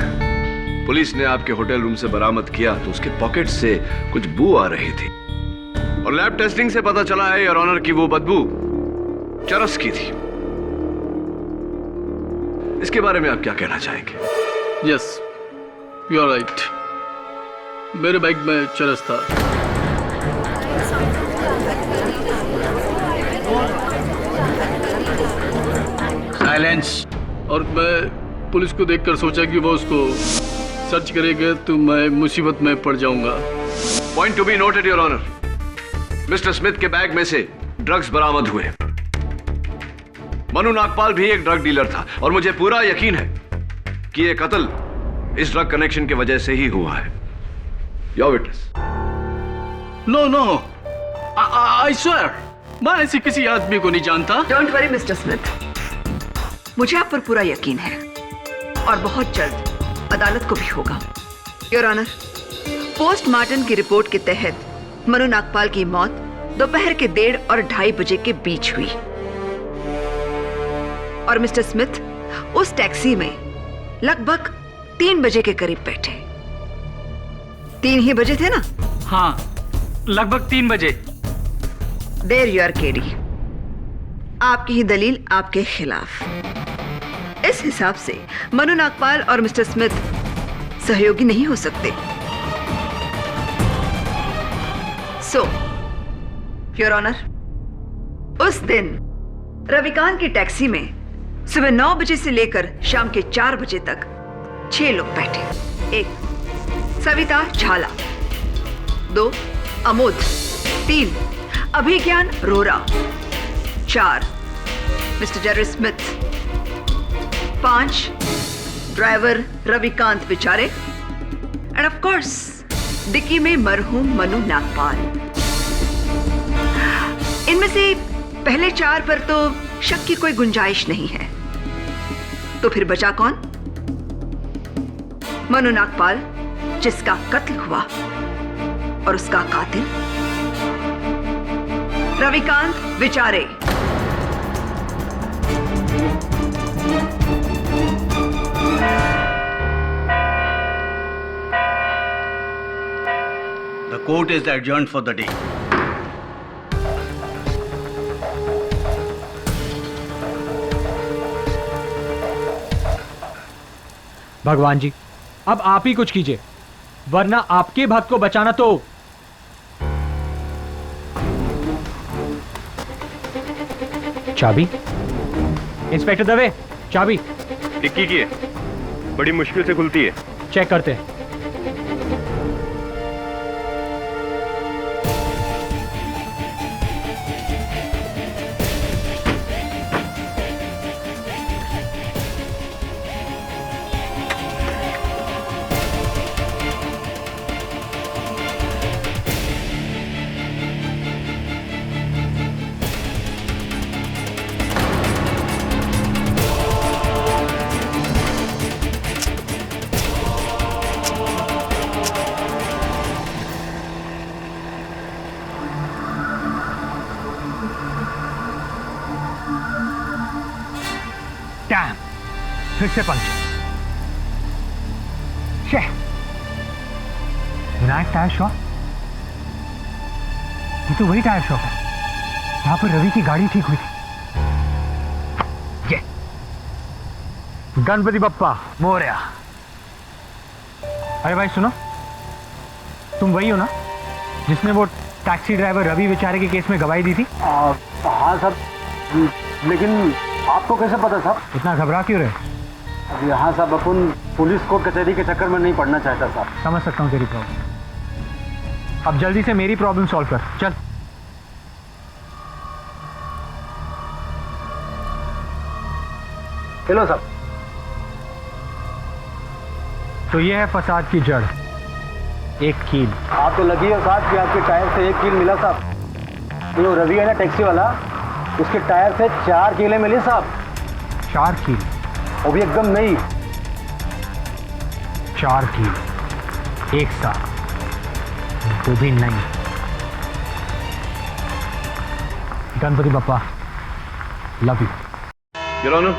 पुलिस ने आपके होटल रूम से बरामद किया तो उसके पॉकेट से कुछ बू आ रही थी और लैब टेस्टिंग से पता चला है योर ऑनर की वो बदबू चरस की थी। इसके बारे में आप क्या कहना चाहेंगे? Yes, you are right. मेरे बैग में चरस था। साइलेंस। और मैं पुलिस को देखकर सोचा कि वो उसको सर्च करेगा तो मैं मुसीबत में पड़ जाऊंगा। Point to be noted your honour, mister Smith के बैग में से ड्रग्स बरामद हुए। मनु नागपाल भी एक ड्रग डीलर था और मुझे पूरा यकीन है कि यह कत्ल इस ड्रग कनेक्शन की वजह से ही हुआ है। Your witness. No, I swear, मैं ऐसे किसी आदमी को नहीं जानता। डोंट वरी मिस्टर स्मिथ, मुझे आप पर पूरा यकीन है और बहुत जल्द अदालत को भी होगा। योर ऑनर, पोस्टमार्टम की रिपोर्ट के तहत मनु नागपाल की मौत दोपहर के 1:30 और 2:30 बजे के बीच हुई और मिस्टर स्मिथ उस टैक्सी में लगभग 3 बजे के करीब बैठे। 3 ही बजे थे ना? हाँ, लगभग 3 बजे। There you are KD. आपकी ही दलील आपके खिलाफ। इस हिसाब से मनु नागपाल और मिस्टर स्मिथ सहयोगी नहीं हो सकते। सो योर ऑनर, उस दिन रविकांत की टैक्सी में सुबह 9 बजे से लेकर शाम के 4 बजे तक 6 लोग बैठे। 1 सविता झाला, 2 अमोद, 3 अभिज्ञान रोरा, 4 mister Jerry Smith, 5 driver Ravikant बिचारे एंड ऑफ कोर्स डिक्की में मरहूम मनु नागपाल। इनमें से पहले 4 पर तो शक की कोई गुंजाइश नहीं है, तो फिर बचा कौन? मनु नागपाल, जिसका कत्ल हुआ, और उसका कातिल रविकांत बिचारे। The court is adjourned for the day. भगवान जी, अब आप ही कुछ कीजिए, वरना आपके भक्त को बचाना तो। चाबी? इंस्पेक्टर दवे, चाबी। डिक्की की है, बड़ी मुश्किल से खुलती है। चेक करते हैं। फिर से पंक्चर। विनायक टायर शॉप, ये तो वही टायर शॉप है जहां पर रवि की गाड़ी ठीक हुई थी। ये गणपति बप्पा मोरया। अरे भाई सुनो, तुम वही हो ना जिसने वो टैक्सी ड्राइवर रवि बेचारे के केस में गवाही दी थी? हाँ साहब, लेकिन आपको कैसे पता साहब? इतना घबरा क्यों रहे? हाँ साहब, अपन पुलिस कोर्ट कचहरी के चक्कर में नहीं पड़ना चाहता साहब। समझ सकता हूँ तेरी प्रॉब्लम। अब जल्दी से मेरी प्रॉब्लम सॉल्व कर, चल। हेलो साहब। तो ये है फसाद की जड़, एक कील। आप तो लगी हो साहब कि आपके टायर से 1 कील मिला साहब। जो रवि है ना टैक्सी वाला, उसके टायर से 4 कीलें मिली साहब। 4 कील? वो भी एकदम नहीं। 4 कील एक साथ, वो भी नहीं। Ganpati Bappa, love you. Your honour,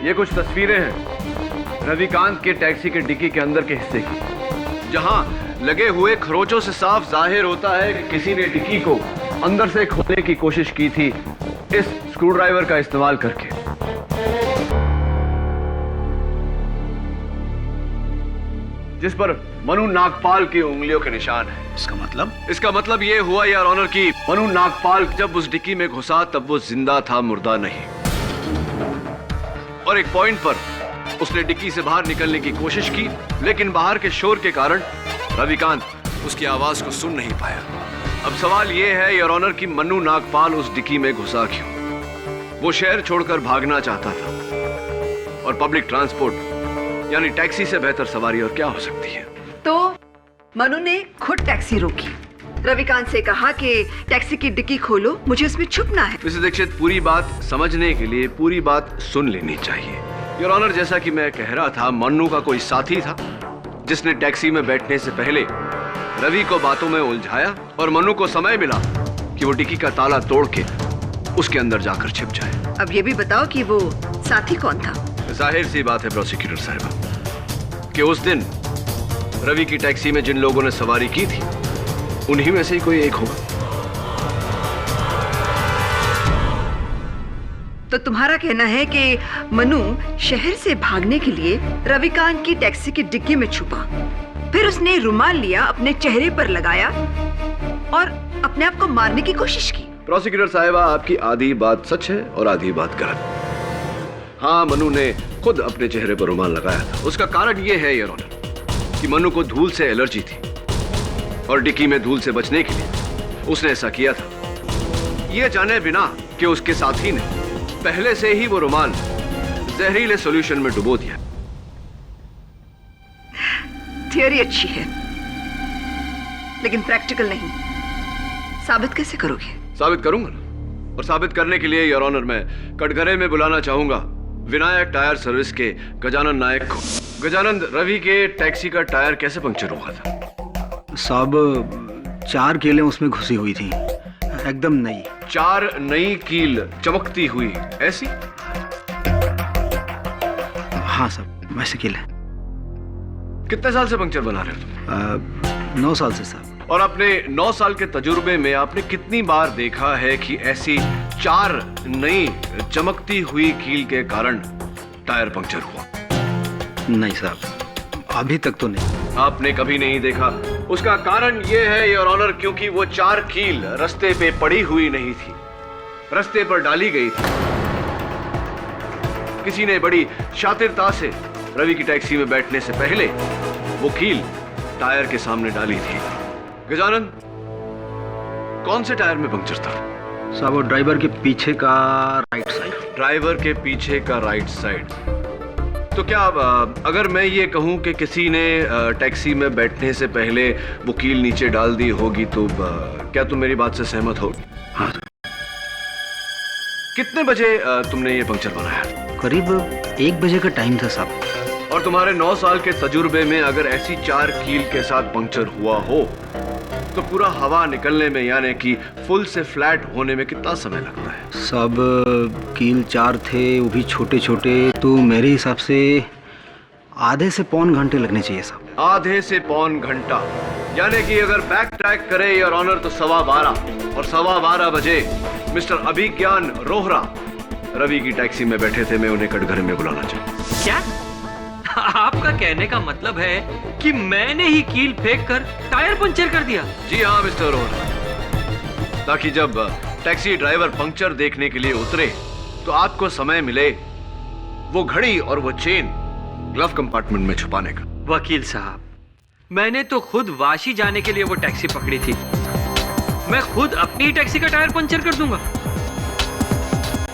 ये कुछ तस्वीरें हैं रविकांत के टैक्सी के डिक्की के अंदर के हिस्से की, जहां लगे हुए खरोचों से साफ जाहिर होता है कि किसी ने डिक्की को अंदर से खोलने की कोशिश की थी इस स्क्रू ड्राइवर का इस्तेमाल करके। जिस पर मनु नागपाल की उंगलियों के निशान है। इसका मतलब ये हुआ यार ऑनर कि मनु नागपाल जब उस डिक्की में घुसा तब वो जिंदा था, मुर्दा नहीं। और एक पॉइंट पर उसने डिक्की से बाहर निकलने की कोशिश की, लेकिन बाहर के शोर के कारण रविकांत उसकी आवाज को सुन नहीं पाया। अब सवाल यह है योर ऑनर कि मनु नागपाल उस डिक्की में घुसा क्यों? वो शहर छोड़कर भागना चाहता था, और पब्लिक ट्रांसपोर्ट यानी टैक्सी से बेहतर सवारी और क्या हो सकती है? तो मनु ने खुद टैक्सी रोकी, रविकांत से कहा कि टैक्सी की डिक्की खोलो, मुझे उसमें छुपना है। मिसेस दीक्षित, पूरी बात समझने के लिए पूरी बात सुन लेनी चाहिए। योर ऑनर, जैसा कि मैं कह रहा था, मन्नू का कोई साथी था जिसने टैक्सी में बैठने से पहले रवि को बातों में उलझाया, और मन्नू को समय मिला कि वो डिक्की का ताला तोड़ के उसके अंदर जाकर छिप जाए। अब ये भी बताओ कि वो साथी कौन था? जाहिर सी बात है प्रोसिक्यूटर साहिबा कि उस दिन रवि की टैक्सी में जिन लोगों ने सवारी की थी उन्हीं में से ही कोई एक होगा। तो तुम्हारा कहना है कि मनु शहर से भागने के लिए रविकांत की टैक्सी की डिक्की में छुपा, फिर उसने रुमाल लिया, अपने चेहरे पर लगाया और अपने आप को मारने की कोशिश की। प्रोसिक्यूटर साहिबा, आपकी आधी बात सच है और आधी बात गलत। हाँ, मनु ने खुद अपने चेहरे पर रुमाल लगाया था। उसका कारण यह है योर ऑनर कि मनु को धूल से एलर्जी थी और डिक्की में धूल से बचने के लिए उसने ऐसा किया था, यह जाने बिना कि उसके साथी ने पहले से ही वो रुमाल जहरीले सॉल्यूशन में डुबो दिया। थियोरी अच्छी है लेकिन प्रैक्टिकल नहीं। साबित कैसे करोगे? साबित करूंगा ना, और साबित करने के लिए योर ऑनर मैं कटघरे में बुलाना चाहूंगा विनायक टायर सर्विस के गजानन नायक को। गजानन, रवि के टैक्सी का टायर कैसे पंक्चर हुआ था? साहब 4 कीलें उसमें घुसी हुई थी, एकदम नई। 4 नई कील चमकती हुई ऐसी? हाँ साहब, वैसे कीलें। कितने साल से पंक्चर बना रहे हो तुम? 9 साल से साहब। और अपने 9 साल के तजुर्बे में आपने कितनी बार देखा है कि ऐसी 4 नई चमकती हुई कील के कारण टायर पंक्चर हुआ? नहीं साहब, अभी तक तो नहीं। आपने कभी नहीं देखा? उसका कारण यह है योर ऑनर क्योंकि वो 4 कील रास्ते पे पड़ी हुई नहीं थी, रास्ते पर डाली गई थी। किसी ने बड़ी शातिरता से रवि की टैक्सी में बैठने से पहले वो कील टायर के सामने डाली थी। गजानन, कौन से टायर में पंक्चर था? साहब वो ड्राइवर के पीछे का राइट साइड। ड्राइवर के पीछे का राइट साइड। तो क्या अगर मैं ये कहूं कि किसी ने टैक्सी में बैठने से पहले वो कील नीचे डाल दी होगी तो क्या तुम मेरी बात से सहमत हो? हाँ। कितने बजे तुमने ये पंक्चर बनाया? करीब 1 बजे का टाइम था साहब। और तुम्हारे 9 साल के तजुर्बे में अगर ऐसी 4 कील के साथ पंक्चर हुआ हो तो पूरा हवा निकलने में यानी कि फुल से फ्लैट होने में कितना समय लगता है? सब कील 4 थे, वो भी छोटे छोटे, तो मेरे हिसाब से आधे से पौन घंटे लगने चाहिए साहब। आधे से पौन घंटा, यानी कि अगर बैक ट्रैक करे योर ऑनर तो 12:15 और 12:15 बजे मिस्टर अभिज्ञान रोहरा रवि की टैक्सी में बैठे थे। मैं उन्हें कटघरे में बुलाना चाहूँ। क्या आपका कहने का मतलब है कि मैंने ही कील फेंक कर टायर पंचर कर दिया? जी हाँ मिस्टर रोहरा, ताकि जब टैक्सी ड्राइवर पंक्चर देखने के लिए उतरे तो आपको समय मिले वो घड़ी और वो चेन ग्लव कंपार्टमेंट में छुपाने का। वकील साहब, मैंने तो खुद वाशी जाने के लिए वो टैक्सी पकड़ी थी। मैं खुद अपनी टैक्सी का टायर पंचर कर दूंगा।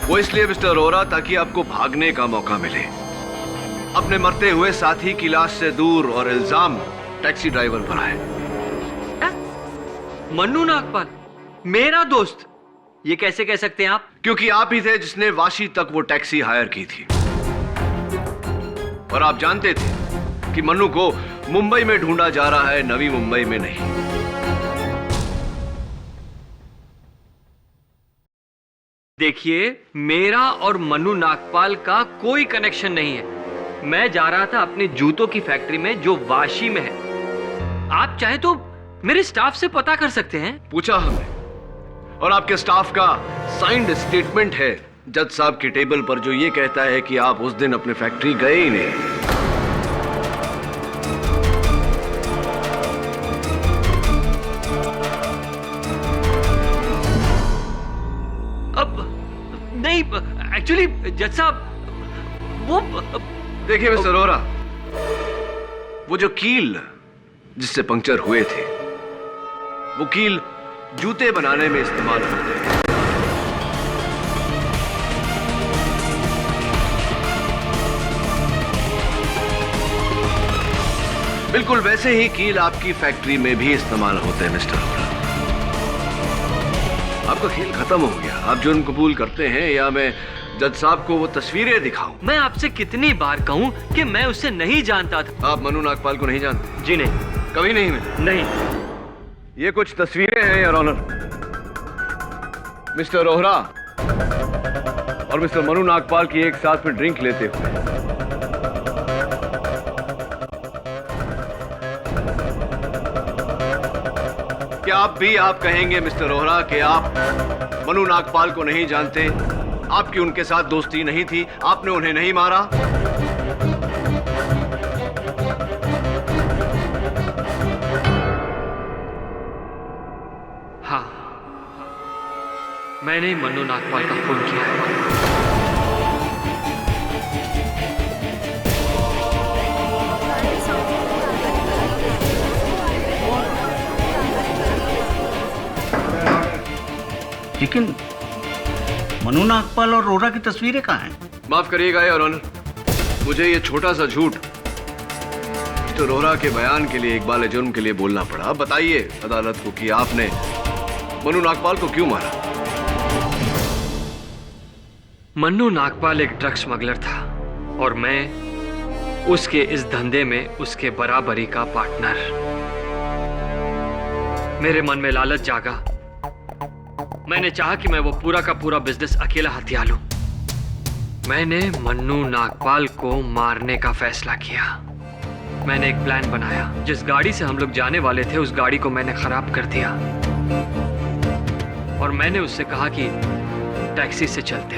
वो इसलिए मिस्टर रोहरा ताकि आपको भागने का मौका मिले, अपने मरते हुए साथी की लाश से दूर, और इल्जाम टैक्सी ड्राइवर पर आए। मन्नू नागपाल मेरा दोस्त, ये कैसे कह सकते हैं आप? क्योंकि आप ही थे जिसने वाशी तक वो टैक्सी हायर की थी और आप जानते थे कि मन्नू को मुंबई में ढूंढा जा रहा है, नवी मुंबई में नहीं। देखिए, मेरा और मन्नू नागपाल का कोई कनेक्शन नहीं है। मैं जा रहा था अपने जूतों की फैक्ट्री में जो वाशी में है। आप चाहे तो मेरे स्टाफ से पता कर सकते हैं। पूछा हमने, और आपके स्टाफ का साइंड स्टेटमेंट है जज साहब के टेबल पर जो ये कहता है कि आप उस दिन अपने फैक्ट्री गए ही नहीं। अब नहीं, एक्चुअली जज साहब वो देखिए मिस्टर रोहरा, वो जो कील जिससे पंक्चर हुए थे वो कील जूते बनाने में इस्तेमाल होते हैं। बिल्कुल वैसे ही कील आपकी फैक्ट्री में भी इस्तेमाल होते हैं मिस्टर रोहरा। आपका खेल खत्म हो गया। आप जुर्म कबूल करते हैं या मैं जज साहब को वो तस्वीरें दिखाऊं? मैं आपसे कितनी बार कहूं कि मैं उससे नहीं जानता था। आप मनु नागपाल को नहीं जानते? जी नहीं। कभी नहीं मिले? नहीं। ये कुछ तस्वीरें हैं योर ऑनर। मिस्टर रोहरा और मिस्टर मनु नागपाल की एक साथ में ड्रिंक लेते हुए। क्या आप कहेंगे मिस्टर रोहरा कि आप मनु नागपाल को नहीं जानते? आपकी उनके साथ दोस्ती नहीं थी, आपने उन्हें नहीं मारा? मैंने ही मन्नू नागपाल का खून किया है। लेकिन मनु नागपाल और रोरा की तस्वीरें कहाँ हैं? माफ करिएगा योर ऑनर, मुझे ये छोटा सा झूठ तो रोरा के बयान के लिए इकबाल जुर्म के लिए बोलना पड़ा। बताइए अदालत को कि आपने मनु नागपाल को क्यों मारा? मन्नू नागपाल एक ड्रग स्मगलर था और मैं उसके इस धंधे में उसके बराबरी का पार्टनर। मेरे मन में लालच जागा। मैंने चाहा कि मैं वो पूरा का पूरा बिजनेस अकेला हथिया लूं। मैंने मन्नू नागपाल को मारने का फैसला किया। मैंने एक प्लान बनाया। जिस गाड़ी से हम लोग जाने वाले थे उस गाड़ी को मैंने खराब कर दिया और मैंने उससे कहा कि टैक्सी से चलते।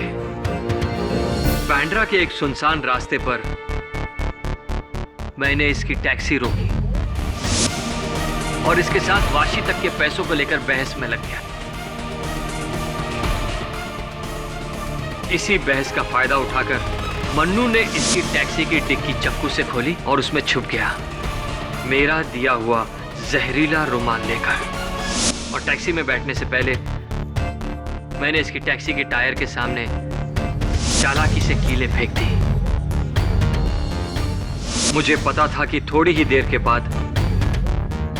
बांद्रा के एक सुनसान रास्ते पर मैंने इसकी टैक्सी रोकी और इसके साथ वाशी तक के पैसों को लेकर बहस में लग गया। इसी बहस का फायदा उठाकर मन्नू ने इसकी टैक्सी की डिक्की चाकू से खोली और उसमें छुप गया, मेरा दिया हुआ जहरीला रुमाल लेकर। और टैक्सी में बैठने से पहले मैंने इसकी टैक्सी के टायर के सामने चालाकी से कीलें फेंक दी। मुझे पता था कि थोड़ी ही देर के बाद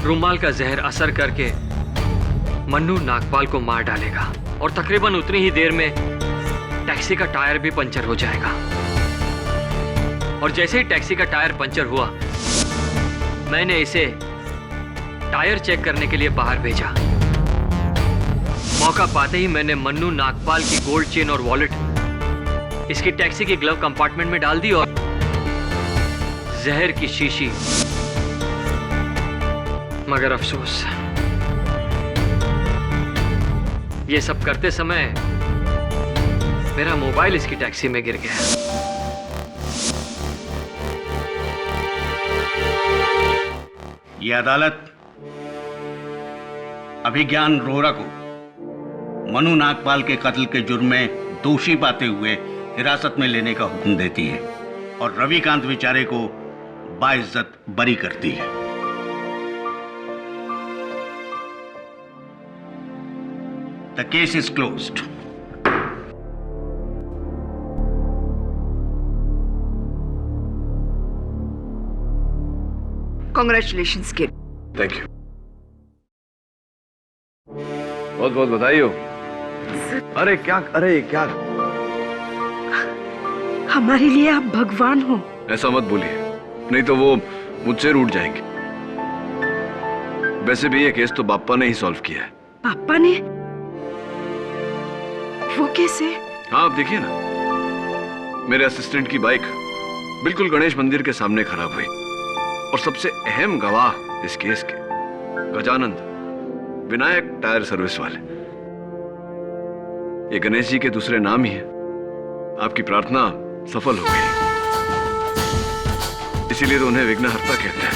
रुमाल का जहर असर करके मन्नू नागपाल को मार डालेगा और तकरीबन उतनी ही देर में टैक्सी का टायर भी पंचर हो जाएगा। और जैसे ही टैक्सी का टायर पंचर हुआ मैंने इसे टायर चेक करने के लिए बाहर भेजा। मौका पाते ही मैंने मन्नू नागपाल की गोल्ड चेन और वॉलेट इसकी टैक्सी के ग्लव कंपार्टमेंट में डाल दी और जहर की शीशी। मगर अफसोस, ये सब करते समय मेरा मोबाइल इसकी टैक्सी में गिर गया। ये अदालत अभिज्ञान रोहरा को मनु नागपाल के कत्ल के जुर्म में दोषी पाते हुए हिरासत में लेने का हुक्म देती है और रविकांत बेचारे को बाइज्जत बरी करती है। The case is closed. Congratulations kid. Thank you, बहुत बहुत बधाई हो। अरे क्या हमारे लिए आप भगवान हो। ऐसा मत बोलिए, नहीं तो वो मुझसे रूठ जाएंगे। वैसे भी ये केस तो बाप्पा ने ही सॉल्व किया है। पापा ने? वो कैसे? हाँ, आप देखिए ना, मेरे असिस्टेंट की बाइक बिल्कुल गणेश मंदिर के सामने खराब हुई और सबसे अहम गवाह इस केस के गजानंद विनायक टायर सर्विस वाले, ये गणेश जी के दूसरे नाम ही है। आपकी प्रार्थना सफल हो गई, इसीलिए तो उन्हें विघ्नहर्ता कहते हैं।